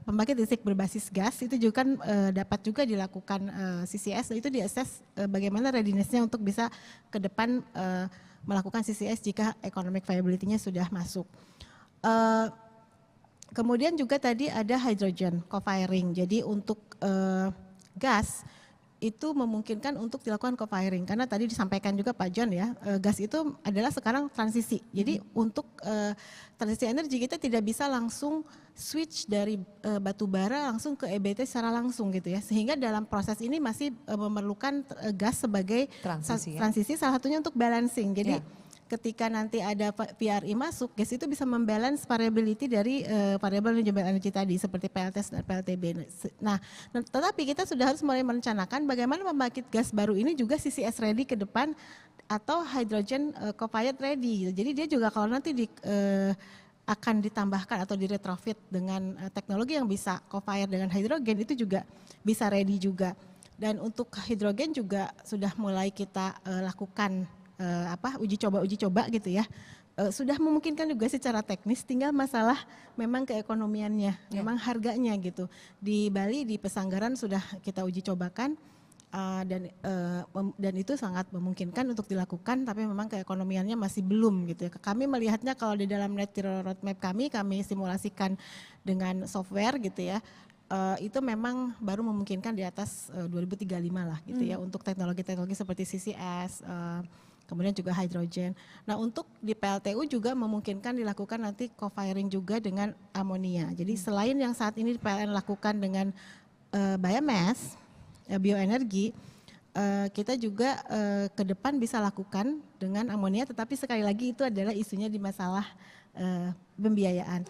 pembangkit listrik berbasis gas itu juga kan dapat juga dilakukan CCS. Itu diakses bagaimana readiness-nya untuk bisa ke depan melakukan CCS jika economic viability-nya sudah masuk. Kemudian juga tadi ada hydrogen co-firing. Jadi untuk gas itu memungkinkan untuk dilakukan co-firing karena tadi disampaikan juga Pak John ya, gas itu adalah sekarang transisi. Jadi untuk transisi energi kita tidak bisa langsung switch dari batu bara langsung ke EBT secara langsung gitu ya. Sehingga dalam proses ini masih memerlukan gas sebagai transisi salah satunya untuk balancing. Jadi ketika nanti ada PRI masuk, gas itu bisa membalance variability dari variabel renewable energy tadi seperti PLTS dan PLTB. Nah, tetapi kita sudah harus mulai merencanakan bagaimana membangkit gas baru ini juga CCS ready ke depan atau hydrogen co-fired ready. Jadi dia juga kalau nanti akan ditambahkan atau di retrofit dengan teknologi yang bisa co-fire dengan hidrogen itu juga bisa ready juga. Dan untuk hidrogen juga sudah mulai kita lakukan uji coba gitu ya, sudah memungkinkan juga secara teknis, tinggal masalah memang keekonomiannya, memang harganya gitu. Di Bali di Pesanggaran sudah kita uji cobakan dan itu sangat memungkinkan untuk dilakukan, tapi memang keekonomiannya masih belum gitu ya. Kami melihatnya kalau di dalam net zero roadmap kami simulasikan dengan software gitu ya. Itu memang baru memungkinkan di atas 2035 lah gitu ya untuk teknologi-teknologi seperti CCS, kemudian juga hydrogen. Nah untuk di PLTU juga memungkinkan dilakukan nanti co-firing juga dengan amonia. Jadi selain yang saat ini PLN lakukan dengan biomass, bioenergi, kita juga ke depan bisa lakukan dengan amonia, tetapi sekali lagi itu adalah isunya di masalah pembiayaan.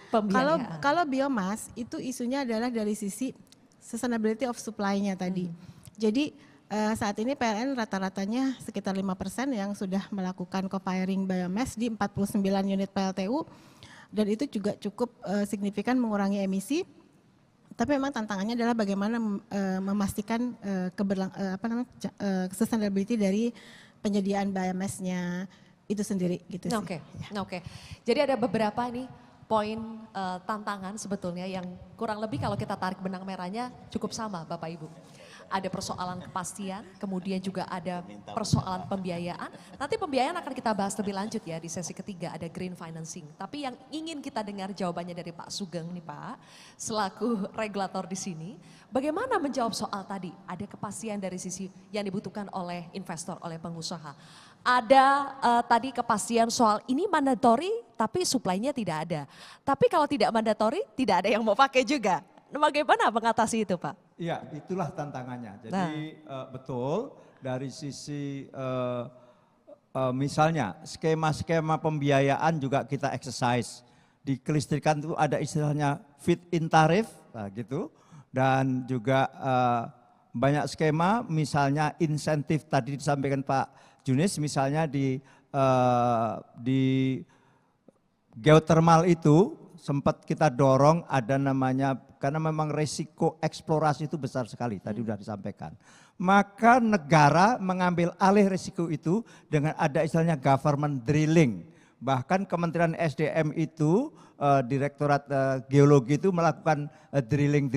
Kalau biomas itu isunya adalah dari sisi sustainability of supply-nya tadi. Jadi saat ini PLN rata-ratanya sekitar 5% yang sudah melakukan co-firing biomass di 49 unit PLTU dan itu juga cukup signifikan mengurangi emisi. Tapi memang tantangannya adalah bagaimana memastikan sustainability dari penyediaan biomass-nya itu sendiri gitu sih. Oke. Jadi ada beberapa nih poin tantangan sebetulnya yang kurang lebih kalau kita tarik benang merahnya cukup sama Bapak Ibu. Ada persoalan kepastian, kemudian juga ada persoalan pembiayaan. Nanti pembiayaan akan kita bahas lebih lanjut ya di sesi ketiga, ada green financing. Tapi yang ingin kita dengar jawabannya dari Pak Sugeng nih Pak, selaku regulator di sini, bagaimana menjawab soal tadi, ada kepastian dari sisi yang dibutuhkan oleh investor, oleh pengusaha. Ada tadi kepastian soal ini mandatory tapi supply-nya tidak ada. Tapi kalau tidak mandatory tidak ada yang mau pakai juga. Bagaimana mengatasi itu Pak? Iya, itulah tantangannya. Jadi betul dari sisi misalnya skema-skema pembiayaan juga kita exercise. Di kelistrikan itu ada istilahnya feed-in tarif gitu. Dan juga banyak skema misalnya insentif tadi disampaikan Pak Junis misalnya di geothermal itu sempat kita dorong ada namanya karena memang resiko eksplorasi itu besar sekali tadi sudah disampaikan. Maka negara mengambil alih resiko itu dengan ada istilahnya government drilling. Bahkan Kementerian SDM itu Direktorat Geologi itu melakukan drilling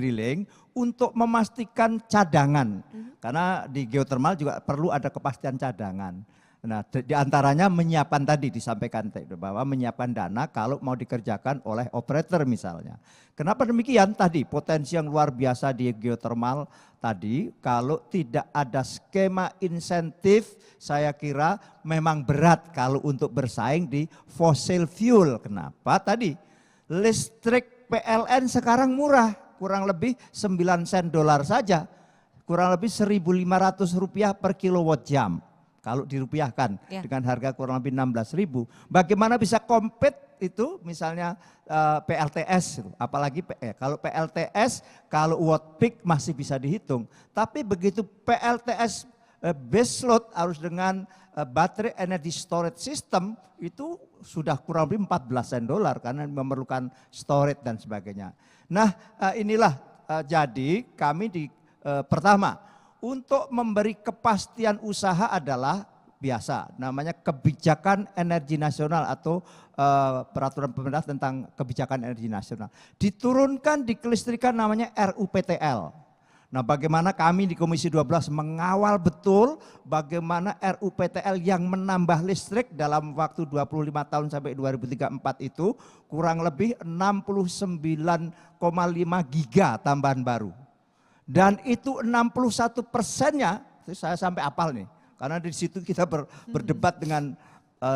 untuk memastikan cadangan. Karena di geothermal juga perlu ada kepastian cadangan. Nah, di antaranya menyiapkan tadi disampaikan bahwa menyiapkan dana kalau mau dikerjakan oleh operator misalnya. Kenapa demikian? Tadi potensi yang luar biasa di geothermal tadi, kalau tidak ada skema insentif, saya kira memang berat kalau untuk bersaing di fossil fuel. Kenapa? Tadi listrik PLN sekarang murah, kurang lebih 9 sen dolar saja, kurang lebih Rp1.500 per kilowatt jam. Kalau dirupiahkan dengan harga kurang lebih 16.000, bagaimana bisa compete itu misalnya PLTS, apalagi kalau PLTS, kalau watt peak masih bisa dihitung. Tapi begitu PLTS base load harus dengan battery energy storage system, itu sudah kurang lebih 14 sen dolar karena memerlukan storage dan sebagainya. Nah inilah jadi kami pertama, untuk memberi kepastian usaha adalah biasa, namanya kebijakan energi nasional atau peraturan pemerintah tentang kebijakan energi nasional. Diturunkan di kelistrikan namanya RUPTL. Nah bagaimana kami di Komisi 12 mengawal betul bagaimana RUPTL yang menambah listrik dalam waktu 25 tahun sampai 2034 itu kurang lebih 69,5 giga tambahan baru. Dan itu 61%-nya, saya sampai apal nih, karena di situ kita berdebat dengan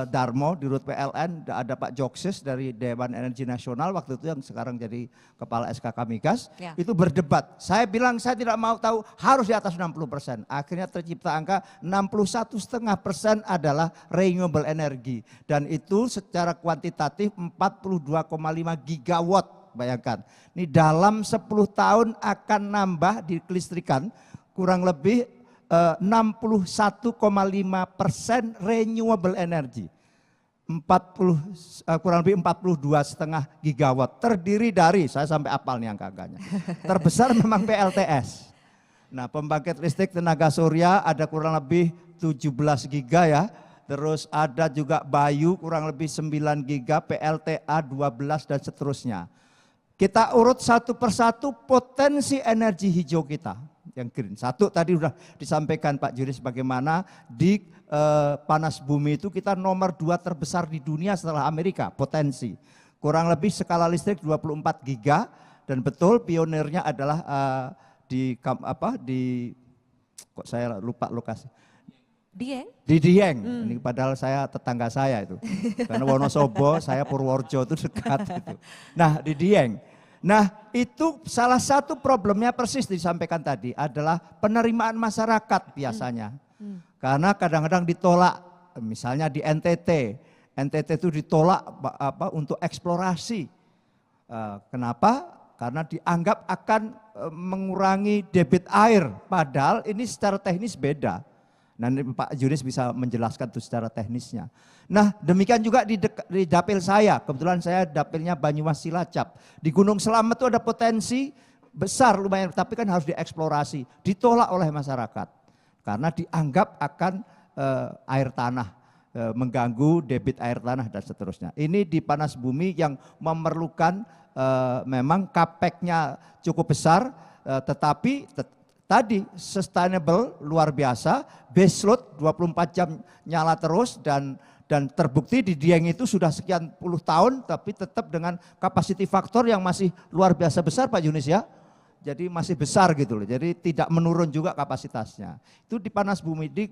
Darmo di Rut PLN, ada Pak Jokses dari Dewan Energi Nasional waktu itu yang sekarang jadi Kepala SKK Migas, itu berdebat. Saya bilang saya tidak mau tahu harus di atas 60%. Akhirnya tercipta angka 61,5% adalah renewable energy. Dan itu secara kuantitatif 42,5 gigawatt. Bayangkan, ini dalam 10 tahun akan nambah di kelistrikan kurang lebih 61,5% renewable energy. Kurang lebih 42,5 gigawatt. Terdiri dari, saya sampai apal nih angka-angkanya. Terbesar memang PLTS. Nah pembangkit listrik tenaga surya ada kurang lebih 17 giga ya. Terus ada juga Bayu kurang lebih 9 giga, PLTA 12 dan seterusnya. Kita urut satu persatu potensi energi hijau kita yang green. Satu tadi sudah disampaikan Pak Juris bagaimana di panas bumi itu kita nomor 2 terbesar di dunia setelah Amerika potensi. Kurang lebih skala listrik 24 giga dan betul pionirnya adalah kok saya lupa lokasi. Dieng? Di Dieng, ini padahal saya tetangga saya itu. Karena Wonosobo, saya Purworejo itu dekat gitu. Nah di Dieng. Nah itu salah satu problemnya persis disampaikan tadi adalah penerimaan masyarakat biasanya. Karena kadang-kadang ditolak, misalnya di NTT. NTT itu ditolak untuk eksplorasi. Kenapa? Karena dianggap akan mengurangi debit air. Padahal ini secara teknis beda. Nanti Pak Junis bisa menjelaskan itu secara teknisnya. Nah demikian juga di dapil saya, kebetulan saya dapilnya Banyumas Cilacap. Di Gunung Selamet itu ada potensi besar lumayan, tapi kan harus dieksplorasi. Ditolak oleh masyarakat karena dianggap akan air tanah, mengganggu debit air tanah dan seterusnya. Ini di panas bumi yang memerlukan memang capeknya cukup besar, tetapi tadi sustainable luar biasa, base load 24 jam nyala terus dan terbukti di Dieng itu sudah sekian puluh tahun tapi tetap dengan capacity factor yang masih luar biasa besar Pak Yunis ya. Jadi masih besar gitu loh, jadi tidak menurun juga kapasitasnya. Itu di panas bumi, di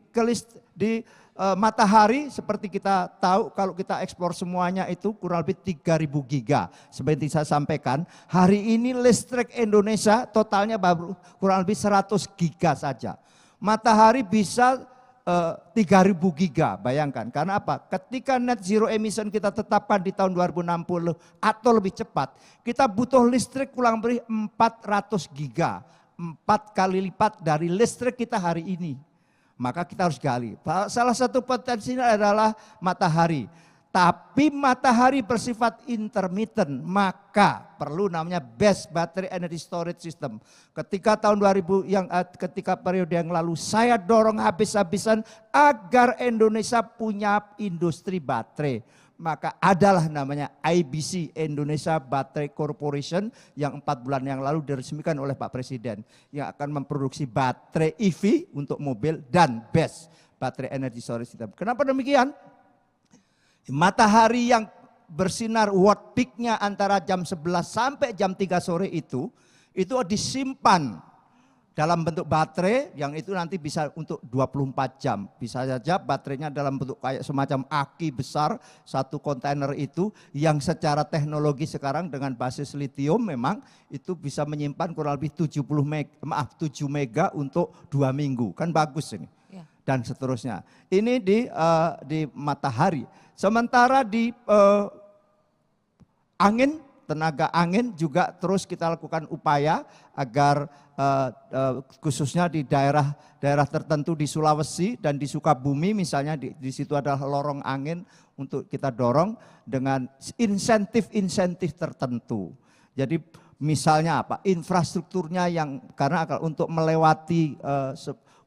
matahari seperti kita tahu kalau kita eksplor semuanya itu kurang lebih 3.000 giga. Seperti saya sampaikan, hari ini listrik Indonesia totalnya baru kurang lebih 100 giga saja. Matahari bisa 3.000 giga, bayangkan. Karena apa? Ketika net zero emission kita tetapkan di tahun 2060 atau lebih cepat, kita butuh listrik kurang lebih 400 giga. 4 kali lipat dari listrik kita hari ini. Maka kita harus gali. Salah satu potensinya adalah matahari. Tapi matahari bersifat intermittent, maka perlu namanya best battery energy storage system. Ketika tahun 2000 ketika periode yang lalu saya dorong habis-habisan agar Indonesia punya industri baterai. Maka adalah namanya IBC, Indonesia Battery Corporation, yang 4 bulan yang lalu diresmikan oleh Pak Presiden, yang akan memproduksi baterai EV untuk mobil dan BESS. baterai energy storage system. Kenapa demikian? Matahari yang bersinar watt peak-nya antara jam 11 sampai jam 3 sore itu disimpan dalam bentuk baterai yang itu nanti bisa untuk 24 jam. Bisa saja baterainya dalam bentuk kayak semacam aki besar, satu kontainer itu yang secara teknologi sekarang dengan basis lithium memang itu bisa menyimpan kurang lebih 7 mega untuk 2 minggu. Kan bagus ini. Dan seterusnya. Ini di matahari. Sementara di angin, tenaga angin juga terus kita lakukan upaya agar khususnya di daerah tertentu di Sulawesi dan di Sukabumi misalnya di situ adalah lorong angin untuk kita dorong dengan insentif tertentu. Jadi misalnya apa? Infrastrukturnya yang karena untuk melewati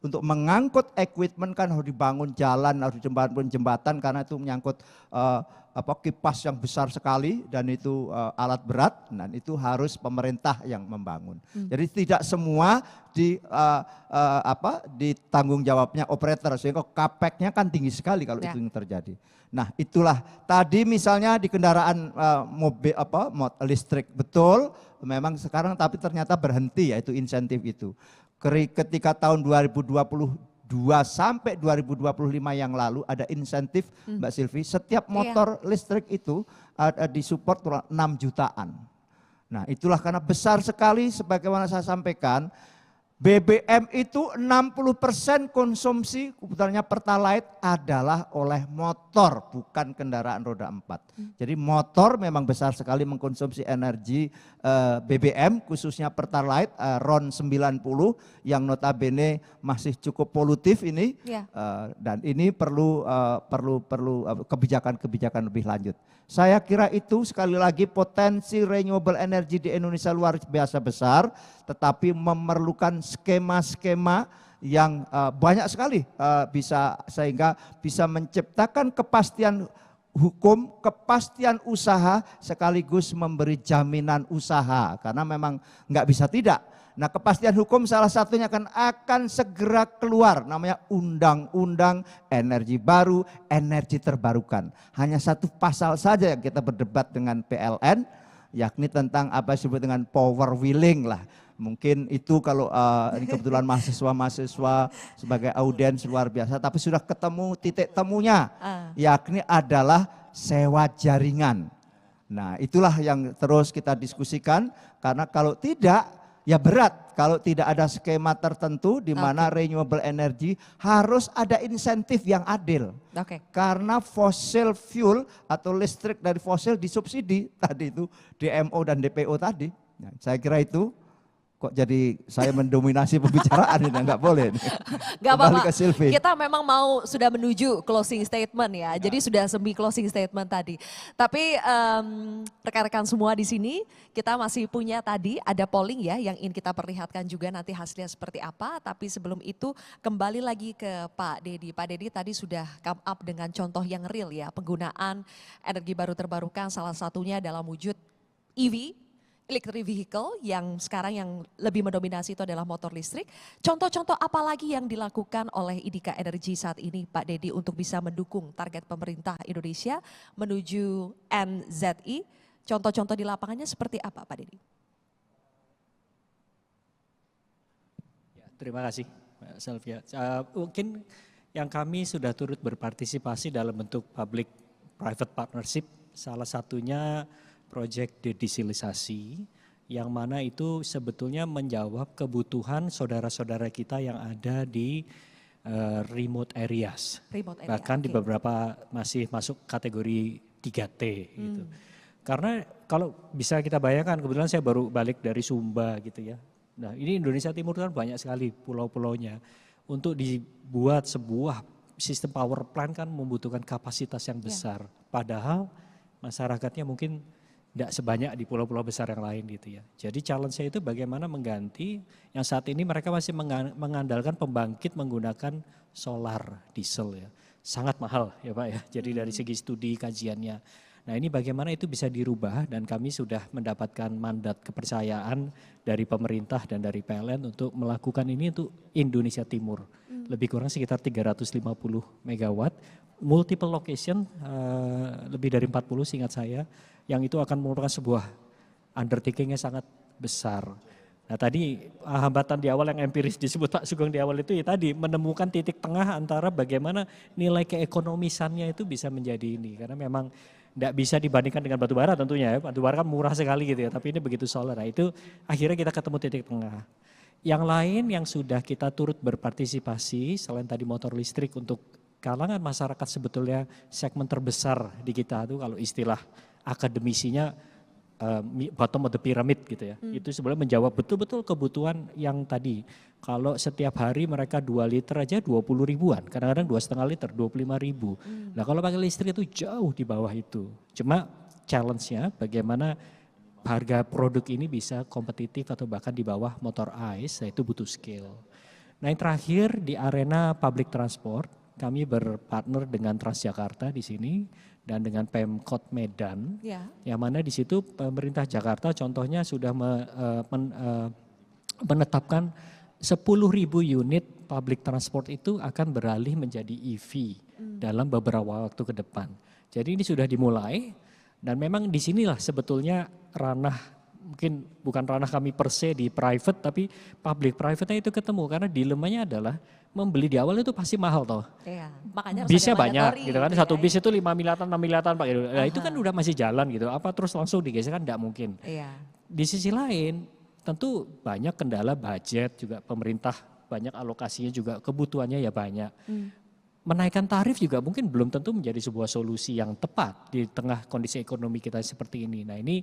untuk mengangkut equipment kan harus dibangun jalan, harus dibangun jembatan karena itu menyangkut kipas yang besar sekali dan itu alat berat, dan itu harus pemerintah yang membangun. Jadi tidak semua ditanggung jawabnya operator, sehingga capeknya kan tinggi sekali kalau itu yang terjadi. Nah itulah tadi misalnya di kendaraan mobil listrik betul, memang sekarang tapi ternyata berhenti yaitu insentif itu. Ketika tahun 2022 sampai 2025 yang lalu ada insentif Mbak Silvi, setiap motor listrik itu disupport 6 jutaan. Nah itulah karena besar sekali sebagaimana saya sampaikan, BBM itu 60% konsumsi kebutuhannya Pertalite adalah oleh motor, bukan kendaraan roda 4. Jadi motor memang besar sekali mengkonsumsi energi BBM, khususnya Pertalite RON 90 yang notabene masih cukup polutif ini, dan ini perlu kebijakan lebih lanjut. Saya kira itu sekali lagi potensi renewable energy di Indonesia luar biasa besar, tetapi memerlukan skema-skema yang banyak sekali sehingga bisa menciptakan kepastian hukum, kepastian usaha sekaligus memberi jaminan usaha karena memang nggak bisa tidak. Nah kepastian hukum salah satunya akan segera keluar, namanya Undang-Undang Energi Baru, Energi Terbarukan. Hanya satu pasal saja yang kita berdebat dengan PLN, yakni tentang apa disebut dengan power wheeling lah. Mungkin itu kalau ini kebetulan mahasiswa-mahasiswa sebagai audiens luar biasa, tapi sudah ketemu titik temunya, yakni adalah sewa jaringan. Nah itulah yang terus kita diskusikan, karena kalau tidak, ya berat kalau tidak ada skema tertentu di mana renewable energy harus ada insentif yang adil. Karena fossil fuel atau listrik dari fosil disubsidi tadi itu DMO dan DPO tadi. Nah, saya kira itu kok jadi saya mendominasi pembicaraan ini, nggak boleh. Nggak apa-apa, kita memang sudah menuju closing statement ya, jadi sudah semi closing statement tadi. Tapi rekan-rekan semua di sini, kita masih punya tadi ada polling ya yang ingin kita perlihatkan juga nanti hasilnya seperti apa. Tapi sebelum itu kembali lagi ke Pak Dedi. Pak Dedi tadi sudah come up dengan contoh yang real ya, penggunaan energi baru terbarukan salah satunya dalam wujud EV, electric vehicle, yang sekarang yang lebih mendominasi itu adalah motor listrik. Contoh-contoh apa lagi yang dilakukan oleh IDIKA Energy saat ini Pak Dedi untuk bisa mendukung target pemerintah Indonesia menuju NZI? Contoh-contoh di lapangannya seperti apa Pak Dedi? Ya, terima kasih Mbak Sylvia. Mungkin yang kami sudah turut berpartisipasi dalam bentuk public private partnership, salah satunya proyek dedisilisasi yang mana itu sebetulnya menjawab kebutuhan saudara-saudara kita yang ada di remote areas. Bahkan di beberapa masih masuk kategori 3T gitu. Karena kalau bisa kita bayangkan, kebetulan saya baru balik dari Sumba gitu ya. Nah ini Indonesia Timur kan banyak sekali pulau-pulaunya. Untuk dibuat sebuah sistem power plant kan membutuhkan kapasitas yang besar. Padahal masyarakatnya mungkin tidak sebanyak di pulau-pulau besar yang lain gitu ya. Jadi challenge saya itu bagaimana mengganti yang saat ini mereka masih mengandalkan pembangkit menggunakan solar diesel ya. Sangat mahal ya Pak ya. Jadi dari segi studi kajiannya. Nah ini bagaimana itu bisa dirubah dan kami sudah mendapatkan mandat kepercayaan dari pemerintah dan dari PLN untuk melakukan ini untuk Indonesia Timur. Lebih kurang sekitar 350 megawatt, multiple location, lebih dari 40 seingat saya, yang itu akan merupakan sebuah undertaking yang sangat besar. Nah tadi hambatan di awal yang empiris disebut Pak Sugeng di awal itu ya tadi menemukan titik tengah antara bagaimana nilai keekonomisannya itu bisa menjadi ini. Karena memang tidak bisa dibandingkan dengan batu bara tentunya ya, batu bara kan murah sekali gitu ya, tapi ini begitu solar. Nah itu akhirnya kita ketemu titik tengah. Yang lain yang sudah kita turut berpartisipasi selain tadi motor listrik untuk kalangan masyarakat sebetulnya segmen terbesar di kita itu kalau istilah akademisinya bottom of the pyramid gitu ya. Itu sebenarnya menjawab betul-betul kebutuhan yang tadi. Kalau setiap hari mereka 2 liter aja 20 ribuan, kadang-kadang 2,5 liter 25 ribu. Nah kalau pakai listrik itu jauh di bawah itu. Cuma challenge-nya bagaimana harga produk ini bisa kompetitif atau bahkan di bawah motor ICE, yaitu butuh skill. Nah yang terakhir di arena public transport, kami berpartner dengan Transjakarta di sini dan dengan Pemkot Medan, yang mana di situ pemerintah Jakarta contohnya sudah menetapkan 10.000 unit public transport itu akan beralih menjadi EV dalam beberapa waktu ke depan. Jadi ini sudah dimulai dan memang disinilah sebetulnya ranah, mungkin bukan ranah kami per se di private, tapi public private-nya itu ketemu karena dilemanya adalah membeli di awal itu pasti mahal toh. Iya, makanya Bisnya banyak gitu kan, satu bis ya. itu 5 miliatan, 6 miliatan Pak gitu. Nah itu kan udah masih jalan gitu, apa terus langsung digeser kan enggak mungkin. Iya. Di sisi lain tentu banyak kendala budget juga, pemerintah banyak alokasinya juga, kebutuhannya ya banyak. Menaikkan tarif juga mungkin belum tentu menjadi sebuah solusi yang tepat di tengah kondisi ekonomi kita seperti ini. Nah ini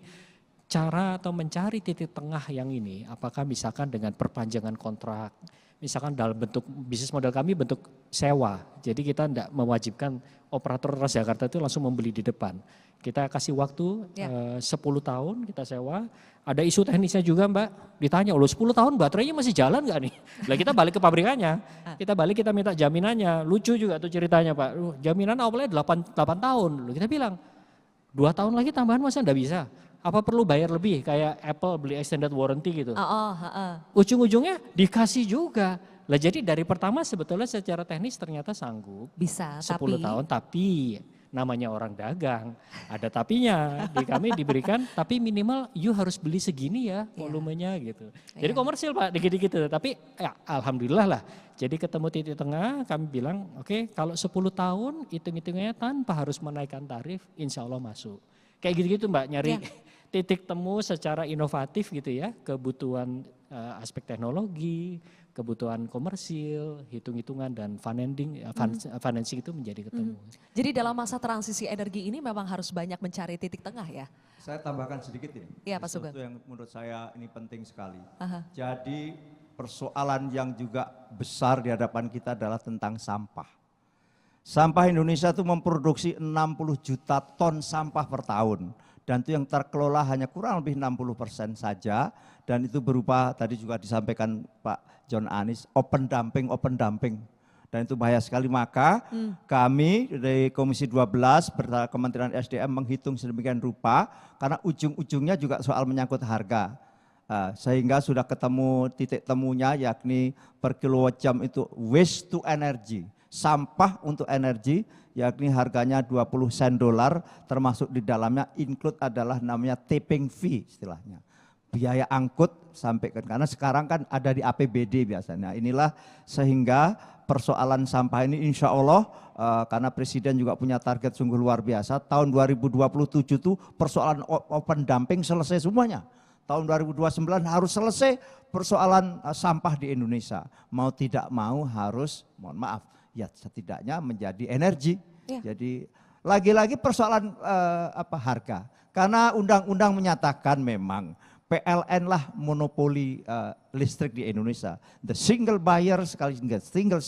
cara atau mencari titik tengah yang ini, apakah misalkan dengan perpanjangan kontrak, misalkan dalam bentuk bisnis model kami bentuk sewa. Jadi kita tidak mewajibkan operator Transjakarta itu langsung membeli di depan. Kita kasih waktu 10 tahun kita sewa. Ada isu teknisnya juga Mbak, ditanya, loh 10 tahun baterainya masih jalan nggak nih? Lah kita balik ke pabrikannya, kita minta jaminannya. Lucu juga tuh ceritanya Pak, jaminan awalnya 8 tahun. Loh kita bilang 2 tahun lagi tambahan masa enggak bisa? Apa perlu bayar lebih kayak Apple beli extended warranty gitu. Ujung-ujungnya dikasih juga. Lah jadi dari pertama sebetulnya secara teknis ternyata sanggup. Bisa, 10 tahun tapi namanya orang dagang. Ada tapinya, di kami diberikan tapi minimal you harus beli segini ya volumenya gitu. Jadi komersil Pak dikit-dikit tapi ya alhamdulillah lah. Jadi ketemu titik tengah kami bilang oke, kalau 10 tahun hitung-hitungannya tanpa harus menaikkan tarif insya Allah masuk. Kayak gitu-gitu Mbak nyari titik temu secara inovatif gitu ya, kebutuhan aspek teknologi, kebutuhan komersil, hitung-hitungan dan financing itu menjadi ketemu. Jadi dalam masa transisi energi ini memang harus banyak mencari titik tengah ya? Saya tambahkan sedikit ini. Iya Pak Sugeng. Sesuatu yang menurut saya ini penting sekali. Jadi persoalan yang juga besar di hadapan kita adalah tentang sampah. Sampah Indonesia itu memproduksi 60 juta ton sampah per tahun. Dan itu yang terkelola hanya kurang lebih 60% saja. Dan itu berupa, tadi juga disampaikan Pak John Anies, open dumping. Dan itu bahaya sekali. Maka kami dari Komisi 12 bersama Kementerian SDM menghitung sedemikian rupa. Karena ujung-ujungnya juga soal menyangkut harga. Sehingga sudah ketemu titik temunya yakni per kilowatt jam itu waste to energy. Sampah untuk energi yakni harganya 20 sen dolar termasuk di dalamnya include adalah namanya tipping fee istilahnya. Biaya angkut sampai karena sekarang kan ada di APBD biasanya. Inilah sehingga persoalan sampah ini insya Allah karena Presiden juga punya target sungguh luar biasa. Tahun 2027 itu persoalan open dumping selesai semuanya. Tahun 2029 harus selesai persoalan sampah di Indonesia. Mau tidak mau harus, mohon maaf, ya setidaknya menjadi energi. Jadi lagi-lagi persoalan harga. Karena undang-undang menyatakan memang PLN lah monopoli listrik di Indonesia. The single buyer sekali single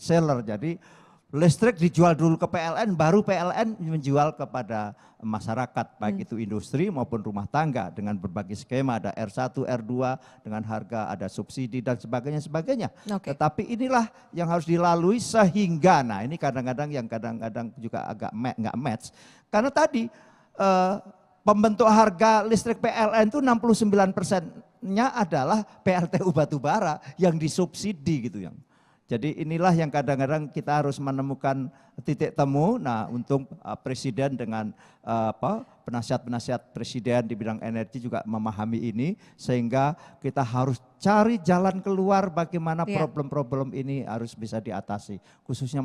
seller. Jadi listrik dijual dulu ke PLN, baru PLN menjual kepada masyarakat, baik itu industri maupun rumah tangga dengan berbagai skema, ada R1, R2 dengan harga, ada subsidi dan sebagainya. Tetapi inilah yang harus dilalui sehingga, nah ini kadang-kadang juga agak nggak match. Karena tadi eh, pembentuk harga listrik PLN itu 69%-nya adalah PLTU batubara yang disubsidi gitu yang. Jadi inilah yang kadang-kadang kita harus menemukan titik temu. Nah, untuk presiden dengan penasihat-penasihat presiden di bidang energi juga memahami ini, sehingga kita harus cari jalan keluar bagaimana problem-problem ini harus bisa diatasi, khususnya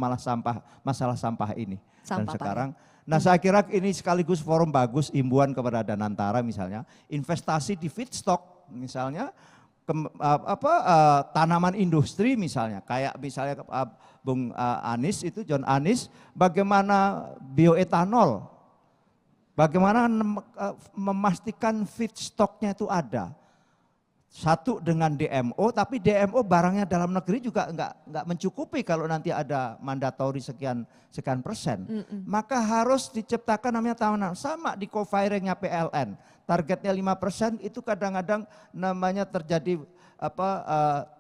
masalah sampah ini. Dan sekarang, nah saya kira ini sekaligus forum bagus, imbuan kepada Danantara misalnya, investasi di feedstock misalnya. Tanaman industri misalnya, kayak misalnya Bung Anies itu, John Anies, bagaimana bioetanol, bagaimana memastikan feedstocknya itu ada. Satu dengan DMO, tapi DMO barangnya dalam negeri juga enggak mencukupi kalau nanti ada mandatori sekian persen. Maka harus diciptakan namanya tanaman, sama di co-firingnya PLN. Targetnya 5% itu kadang-kadang namanya terjadi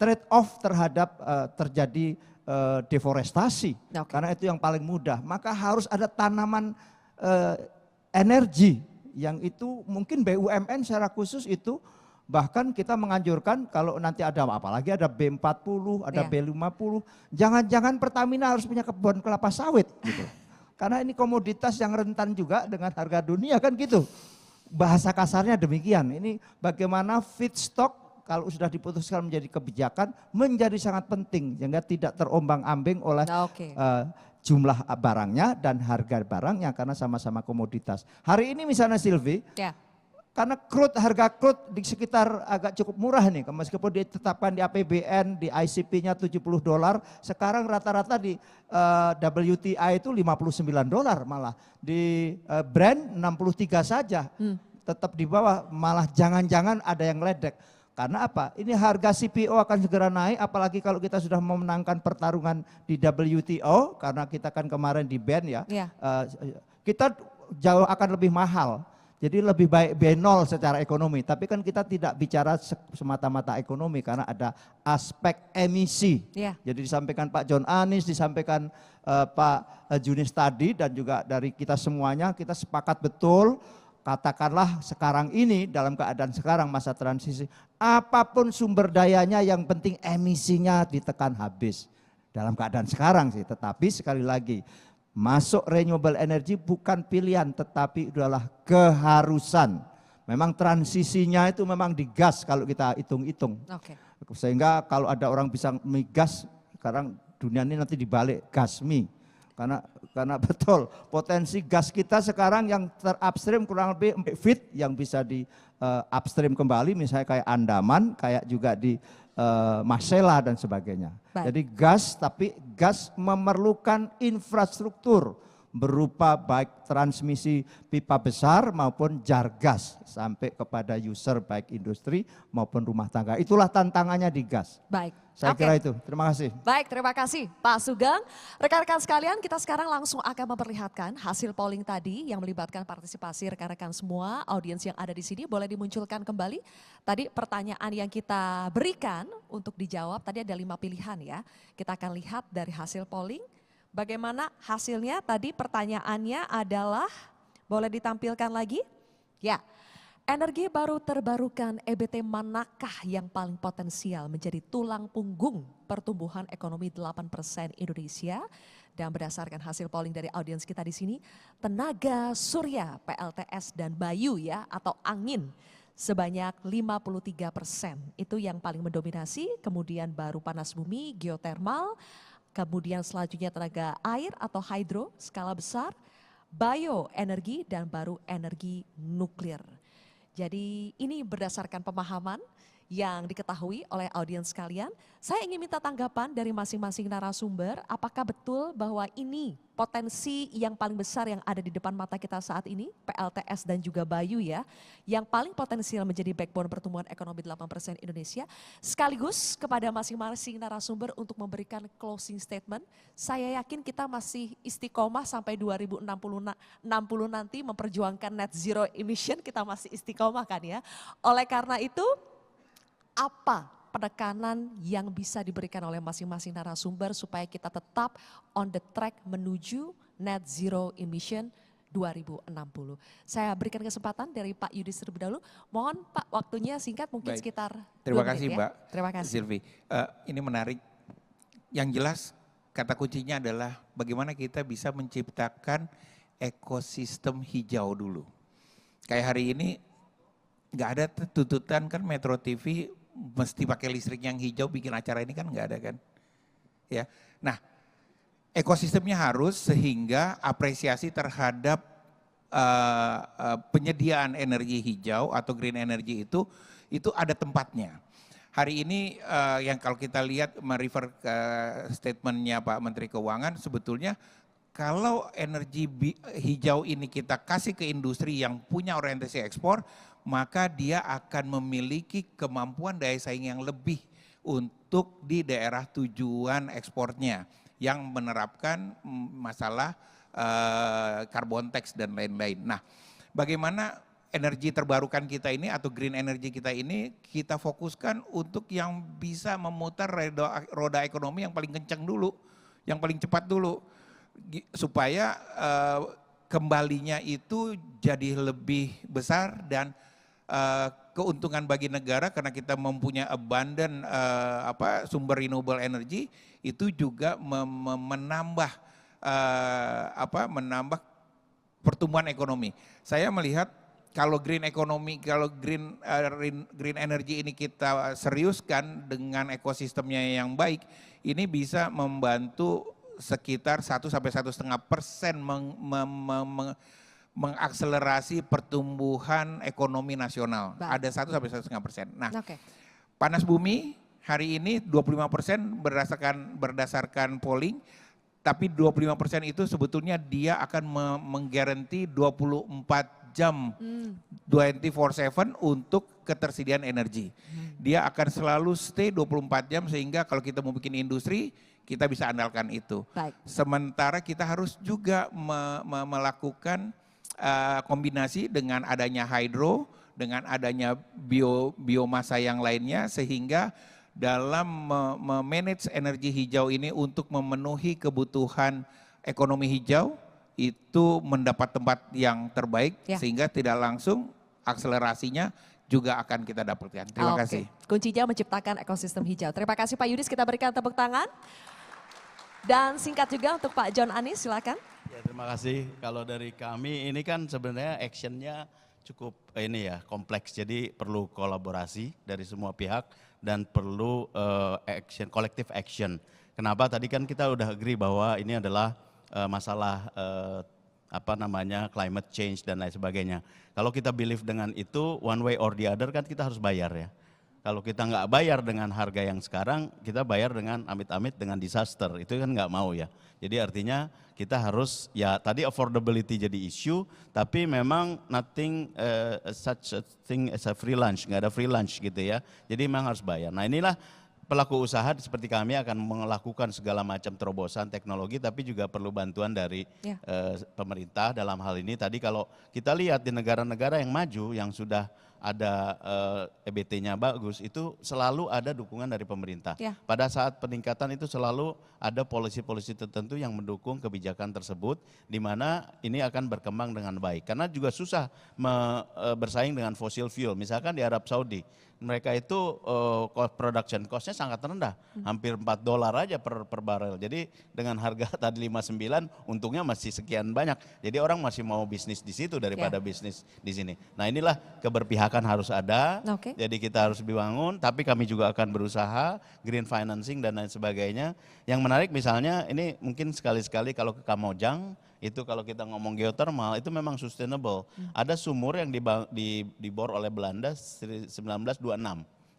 trade off terhadap terjadi deforestasi. Karena itu yang paling mudah. Maka harus ada tanaman energi yang itu mungkin BUMN secara khusus itu. Bahkan kita menganjurkan kalau nanti ada apalagi ada B40, ada B50, jangan-jangan Pertamina harus punya kebun kelapa sawit gitu. Karena ini komoditas yang rentan juga dengan harga dunia kan gitu. Bahasa kasarnya demikian. Ini bagaimana feedstock kalau sudah diputuskan menjadi kebijakan menjadi sangat penting sehingga tidak terombang-ambing oleh jumlah barangnya dan harga barangnya karena sama-sama komoditas. Hari ini misalnya Silvi, karena harga crude di sekitar agak cukup murah nih, meskipun ditetapkan di APBN, di ICP-nya $70, sekarang rata-rata di WTI itu $59 malah, di Brent 63 saja, tetap di bawah, malah jangan-jangan ada yang ledek. Karena apa? Ini harga CPO akan segera naik, apalagi kalau kita sudah memenangkan pertarungan di WTO, karena kita kan kemarin di ban ya, kita jauh akan lebih mahal. Jadi lebih baik B0 secara ekonomi, tapi kan kita tidak bicara semata-mata ekonomi karena ada aspek emisi. Jadi disampaikan Pak John Anies, disampaikan Pak Junis tadi dan juga dari kita semuanya, kita sepakat betul, katakanlah sekarang ini dalam keadaan sekarang masa transisi, apapun sumber dayanya yang penting emisinya ditekan habis. Dalam keadaan sekarang sih, tetapi sekali lagi, masuk renewable energy bukan pilihan tetapi adalah keharusan. Memang transisinya itu memang di gas kalau kita hitung-hitung. Sehingga kalau ada orang bisa migas, sekarang dunia ini nanti dibalik gasmi. Karena betul potensi gas kita sekarang yang terupstream kurang lebih 4 feet yang bisa di upstream kembali, misalnya kayak Andaman, kayak juga di Masela dan sebagainya. Jadi gas, tapi gas memerlukan infrastruktur berupa baik transmisi pipa besar maupun jar gas sampai kepada user baik industri maupun rumah tangga. Itulah tantangannya di gas. Saya kira itu. Terima kasih. Baik, terima kasih Pak Sugeng. Rekan-rekan sekalian, kita sekarang langsung akan memperlihatkan hasil polling tadi yang melibatkan partisipasi rekan-rekan semua, audiens yang ada di sini. Boleh dimunculkan kembali. Tadi pertanyaan yang kita berikan untuk dijawab, tadi ada 5 pilihan ya. Kita akan lihat dari hasil polling. Bagaimana hasilnya? Tadi pertanyaannya adalah, boleh ditampilkan lagi? Ya, energi baru terbarukan EBT manakah yang paling potensial menjadi tulang punggung pertumbuhan ekonomi 8% Indonesia? Dan berdasarkan hasil polling dari audiens kita di sini, tenaga surya, PLTS dan Bayu ya, atau angin sebanyak 53%. Itu yang paling mendominasi, kemudian baru panas bumi, geotermal, kemudian selanjutnya tenaga air atau hydro skala besar, bioenergi dan baru energi nuklir. Jadi ini berdasarkan pemahaman yang diketahui oleh audiens sekalian. Saya ingin minta tanggapan dari masing-masing narasumber, apakah betul bahwa ini potensi yang paling besar yang ada di depan mata kita saat ini, PLTS dan juga Bayu ya, yang paling potensial menjadi backbone pertumbuhan ekonomi 8% Indonesia. Sekaligus kepada masing-masing narasumber untuk memberikan closing statement. Saya yakin kita masih istiqomah sampai 2060 nanti memperjuangkan net zero emission, kita masih istiqomah kan ya. Oleh karena itu, apa penekanan yang bisa diberikan oleh masing-masing narasumber supaya kita tetap on the track menuju net zero emission 2060. Saya berikan kesempatan dari Pak Yudis terlebih dahulu. Mohon Pak waktunya singkat mungkin Baik. sekitar Terima 2 kasih menit ya. Mbak Terima kasih. Silvi. Ini menarik. Yang jelas kata kuncinya adalah bagaimana kita bisa menciptakan ekosistem hijau dulu. Kayak hari ini nggak ada tuntutan kan Metro TV mesti pakai listrik yang hijau bikin acara ini kan nggak ada kan. Ya, nah ekosistemnya harus sehingga apresiasi terhadap penyediaan energi hijau atau green energy itu ada tempatnya. Hari ini yang kalau kita lihat merefer ke statementnya Pak Menteri Keuangan, sebetulnya kalau energi hijau ini kita kasih ke industri yang punya orientasi ekspor, maka dia akan memiliki kemampuan daya saing yang lebih untuk di daerah tujuan ekspornya yang menerapkan masalah carbon tax dan lain-lain. Nah, bagaimana energi terbarukan kita ini atau green energy kita ini kita fokuskan untuk yang bisa memutar roda ekonomi yang paling kencang dulu, yang paling cepat dulu, supaya kembalinya itu jadi lebih besar dan keuntungan bagi negara karena kita mempunyai abundant sumber renewable energy itu juga menambah pertumbuhan ekonomi. Saya melihat kalau green ekonomi, kalau green energy ini kita seriuskan dengan ekosistemnya yang baik, ini bisa membantu sekitar 1-1,5% mengakselerasi pertumbuhan ekonomi nasional. Baik. Ada 1-1,5%. Nah, Oke. panas bumi hari ini 25% berdasarkan polling, tapi 25% itu sebetulnya dia akan menggaranti 24 jam 24/7 untuk ketersediaan energi. Dia akan selalu stay 24 jam sehingga kalau kita mau bikin industri, kita bisa andalkan itu. Baik. Sementara kita harus juga melakukan kombinasi dengan adanya hydro, dengan adanya biomasa yang lainnya sehingga dalam memanage energi hijau ini untuk memenuhi kebutuhan ekonomi hijau itu mendapat tempat yang terbaik sehingga tidak langsung akselerasinya juga akan kita dapatkan. Terima kasih. Kuncinya menciptakan ekosistem hijau. Terima kasih Pak Yudis, kita berikan tepuk tangan. Dan singkat juga untuk Pak John Anies, silakan. Ya, terima kasih. Kalau dari kami ini kan sebenarnya actionnya cukup kompleks. Jadi perlu kolaborasi dari semua pihak dan perlu collective action. Kenapa? Tadi kan kita udah agree bahwa ini adalah masalah climate change dan lain sebagainya. Kalau kita believe dengan itu one way or the other kan kita harus bayar ya. Kalau kita nggak bayar dengan harga yang sekarang, kita bayar dengan amit-amit dengan disaster, itu kan nggak mau ya. Jadi artinya kita harus, ya tadi affordability jadi isu, tapi memang nothing such a thing as a free lunch, nggak ada free lunch gitu ya. Jadi memang harus bayar. Nah inilah pelaku usaha seperti kami akan melakukan segala macam terobosan teknologi, tapi juga perlu bantuan dari pemerintah dalam hal ini. Tadi kalau kita lihat di negara-negara yang maju, yang sudah ada EBT-nya bagus, itu selalu ada dukungan dari pemerintah. Pada saat peningkatan itu selalu ada polisi-polisi tertentu yang mendukung kebijakan tersebut, di mana ini akan berkembang dengan baik. Karena juga susah bersaing dengan fossil fuel, misalkan di Arab Saudi. Mereka itu production cost-nya sangat rendah, hampir $4 aja per barel. Jadi dengan harga tadi 59, untungnya masih sekian banyak. Jadi orang masih mau bisnis di situ daripada bisnis di sini. Nah inilah keberpihakan harus ada, jadi kita harus dibangun, tapi kami juga akan berusaha, green financing dan lain sebagainya. Yang menarik misalnya ini mungkin sekali-sekali kalau ke Kamojang, itu kalau kita ngomong geothermal itu memang sustainable. Ada sumur yang dibor oleh Belanda 1926.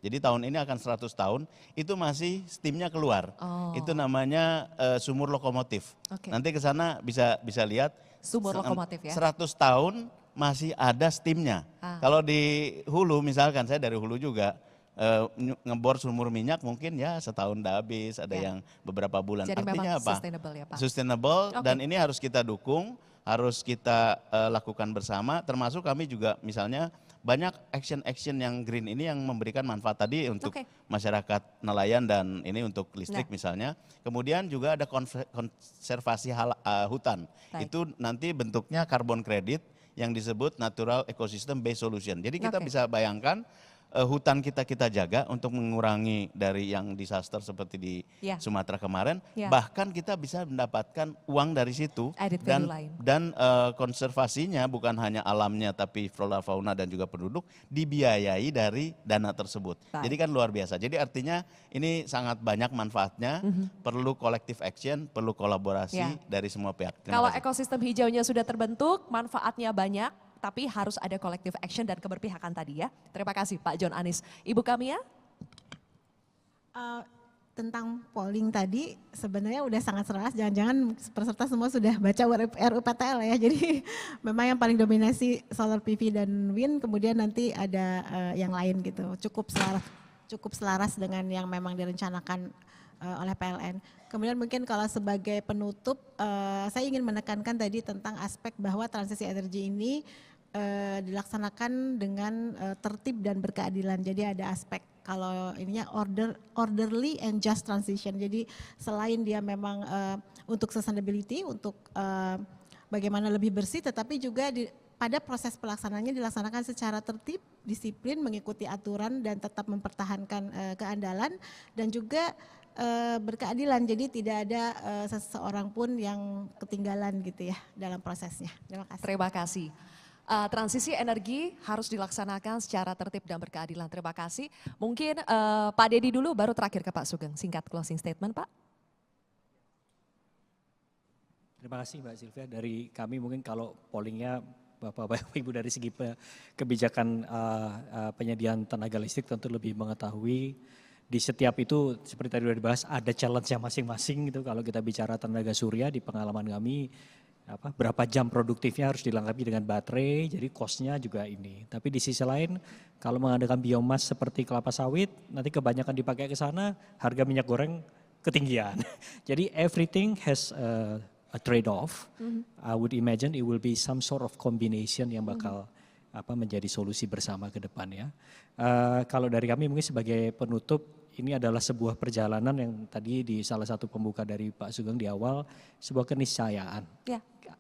Jadi tahun ini akan 100 tahun, itu masih steamnya keluar. Itu namanya sumur lokomotif. Nanti ke sana bisa lihat. Sumur lokomotif ya. 100 tahun masih ada steamnya. Kalau di hulu misalkan, saya dari hulu juga, ngebor sumur minyak mungkin ya setahun udah habis, ada yang beberapa bulan. Jadi artinya memang apa? Sustainable ya Pak. Sustainable dan ini harus kita dukung harus kita lakukan bersama, termasuk kami juga misalnya banyak action-action yang green ini yang memberikan manfaat tadi untuk masyarakat nelayan dan ini untuk listrik misalnya. Kemudian juga ada konservasi hutan. Baik. Itu nanti bentuknya carbon credit yang disebut natural ecosystem based solution. Jadi kita bisa bayangkan hutan kita jaga untuk mengurangi dari yang disaster seperti di Sumatera kemarin, bahkan kita bisa mendapatkan uang dari situ Added value lain. dan konservasinya bukan hanya alamnya tapi flora fauna dan juga penduduk dibiayai dari dana tersebut. Jadi kan luar biasa. Jadi artinya ini sangat banyak manfaatnya, perlu collective action, perlu kolaborasi dari semua pihak. Kalau ekosistem hijaunya sudah terbentuk, manfaatnya banyak, tapi harus ada collective action dan keberpihakan tadi ya. Terima kasih Pak John Anies. Ibu Kamia? Tentang polling tadi sebenarnya udah sangat jelas, jangan-jangan peserta semua sudah baca RUPTL ya. Jadi memang yang paling dominasi solar PV dan wind, kemudian nanti ada yang lain gitu. Cukup selaras dengan yang memang direncanakan oleh PLN. Kemudian mungkin kalau sebagai penutup, saya ingin menekankan tadi tentang aspek bahwa transisi energi ini dilaksanakan dengan tertib dan berkeadilan. Jadi ada aspek kalau ininya orderly and just transition. Jadi selain dia memang untuk sustainability, untuk bagaimana lebih bersih, tetapi juga pada proses pelaksanaannya dilaksanakan secara tertib, disiplin, mengikuti aturan dan tetap mempertahankan keandalan dan juga berkeadilan. Jadi tidak ada seseorang pun yang ketinggalan gitu ya dalam prosesnya. Terima kasih. Terima kasih. Transisi energi harus dilaksanakan secara tertib dan berkeadilan. Terima kasih. Mungkin Pak Dedi dulu, baru terakhir ke Pak Sugeng. Singkat closing statement Pak. Terima kasih Mbak Sylvia. Dari kami mungkin kalau pollingnya Bapak Ibu dari segi kebijakan penyediaan tenaga listrik tentu lebih mengetahui. Di setiap itu seperti tadi sudah dibahas ada challenge-nya masing-masing gitu. Kalau kita bicara tenaga surya di pengalaman kami, berapa jam produktifnya harus dilengkapi dengan baterai, jadi cost-nya juga ini. Tapi di sisi lain, kalau mengadakan biomas seperti kelapa sawit, nanti kebanyakan dipakai ke sana, harga minyak goreng ketinggian. Jadi everything has a trade-off. I would imagine it will be some sort of combination yang bakal menjadi solusi bersama ke depan ya. Kalau dari kami mungkin sebagai penutup, ini adalah sebuah perjalanan yang tadi di salah satu pembuka dari Pak Sugeng di awal, sebuah keniscayaan.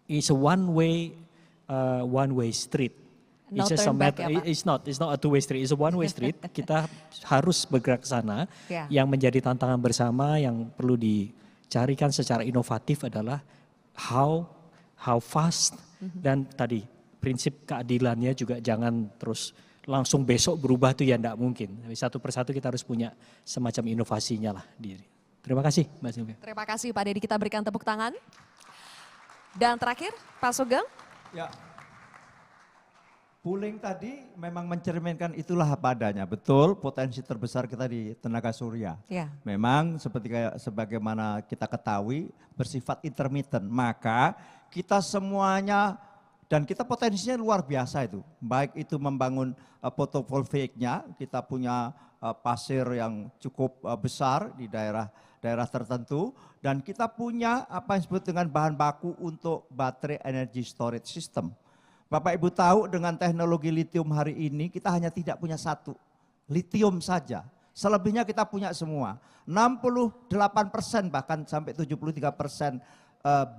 It's a one way street. No turn back ya, Pak? It's not a two way street. It's a one way street. Kita harus bergerak ke sana. Yang menjadi tantangan bersama yang perlu dicarikan secara inovatif adalah how fast dan tadi prinsip keadilannya juga jangan terus langsung besok berubah tuh ya enggak mungkin. Satu persatu kita harus punya semacam inovasinya lah diri. Terima kasih Mbak Sylvia. Terima kasih Pak Dedi, kita berikan tepuk tangan. Dan terakhir Pak Sugeng. Ya, pooling tadi memang mencerminkan itulah apa adanya. Betul, potensi terbesar kita di tenaga surya. Memang sebagaimana kita ketahui bersifat intermittent. Maka kita semuanya dan kita potensinya luar biasa itu. Baik itu membangun fotovoltaiknya, kita punya pasir yang cukup besar di daerah tertentu, dan kita punya apa yang disebut dengan bahan baku untuk baterai energy storage system. Bapak Ibu tahu dengan teknologi lithium hari ini kita hanya tidak punya satu, lithium saja. Selebihnya kita punya semua. 68% bahkan sampai 73%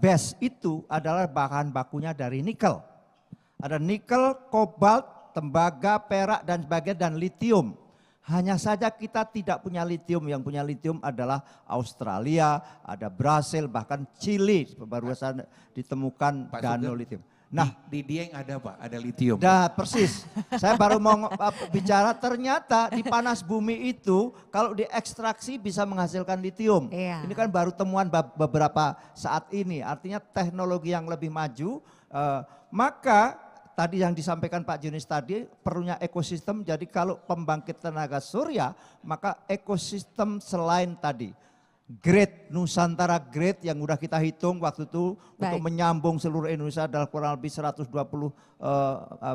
base itu adalah bahan bakunya dari nikel. Ada nikel, kobalt, tembaga, perak dan sebagainya dan lithium. Hanya saja kita tidak punya lithium, yang punya lithium adalah Australia, ada Brasil, bahkan Chile baru saja ditemukan danau lithium. Nah, di Dieng ada Pak, ada lithium. Dah persis, saya baru mau bicara ternyata di panas bumi itu kalau diekstraksi bisa menghasilkan lithium. Ini kan baru temuan beberapa saat ini, artinya teknologi yang lebih maju, maka tadi yang disampaikan Pak Junis tadi perlunya ekosistem. Jadi kalau pembangkit tenaga surya maka ekosistem selain tadi grid Nusantara grid yang udah kita hitung waktu itu untuk menyambung seluruh Indonesia adalah kurang lebih 120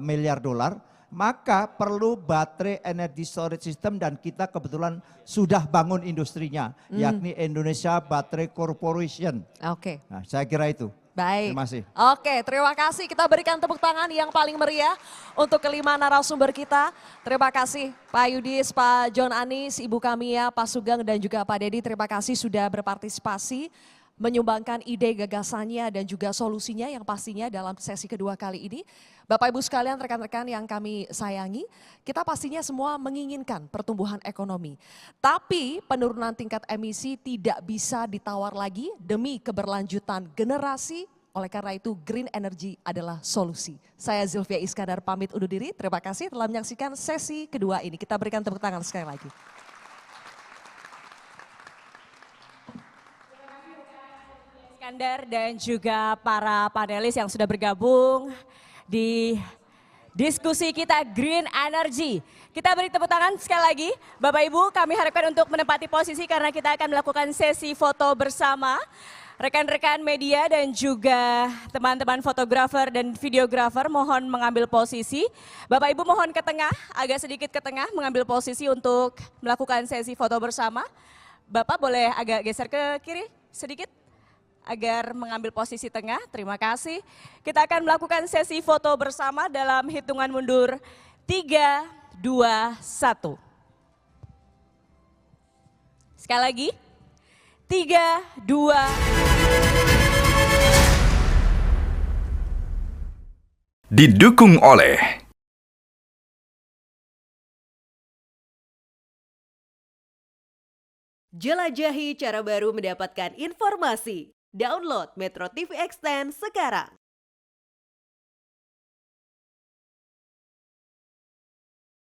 miliar dolar. Maka perlu baterai energy storage system dan kita kebetulan sudah bangun industrinya yakni Indonesia Battery Corporation. Nah, saya kira itu. Baik. Terima kasih. Oke, terima kasih. Kita berikan tepuk tangan yang paling meriah untuk kelima narasumber kita. Terima kasih Pak Yudis, Pak John Anis, Ibu Kamia, Pak Sugeng, dan juga Pak Dedi. Terima kasih sudah berpartisipasi, menyumbangkan ide gagasannya dan juga solusinya yang pastinya dalam sesi kedua kali ini. Bapak Ibu sekalian, rekan-rekan yang kami sayangi, kita pastinya semua menginginkan pertumbuhan ekonomi. Tapi penurunan tingkat emisi tidak bisa ditawar lagi demi keberlanjutan generasi. Oleh karena itu green energy adalah solusi. Saya Zilvia Iskandar pamit undur diri. Terima kasih telah menyaksikan sesi kedua ini. Kita berikan tepuk tangan sekali lagi. Iskandar dan juga para panelis yang sudah bergabung di diskusi kita Green Energy. Kita beri tepuk tangan sekali lagi. Bapak Ibu, kami harapkan untuk menempati posisi karena kita akan melakukan sesi foto bersama. Rekan-rekan media dan juga teman-teman fotografer dan videografer mohon mengambil posisi. Bapak Ibu mohon ke tengah, agak sedikit ke tengah mengambil posisi untuk melakukan sesi foto bersama. Bapak boleh agak geser ke kiri sedikit agar mengambil posisi tengah. Terima kasih. Kita akan melakukan sesi foto bersama dalam hitungan mundur 3, 2, 1. Sekali lagi. 3, 2. Didukung oleh jelajahi cara baru mendapatkan informasi. Download Metro TV Extend sekarang.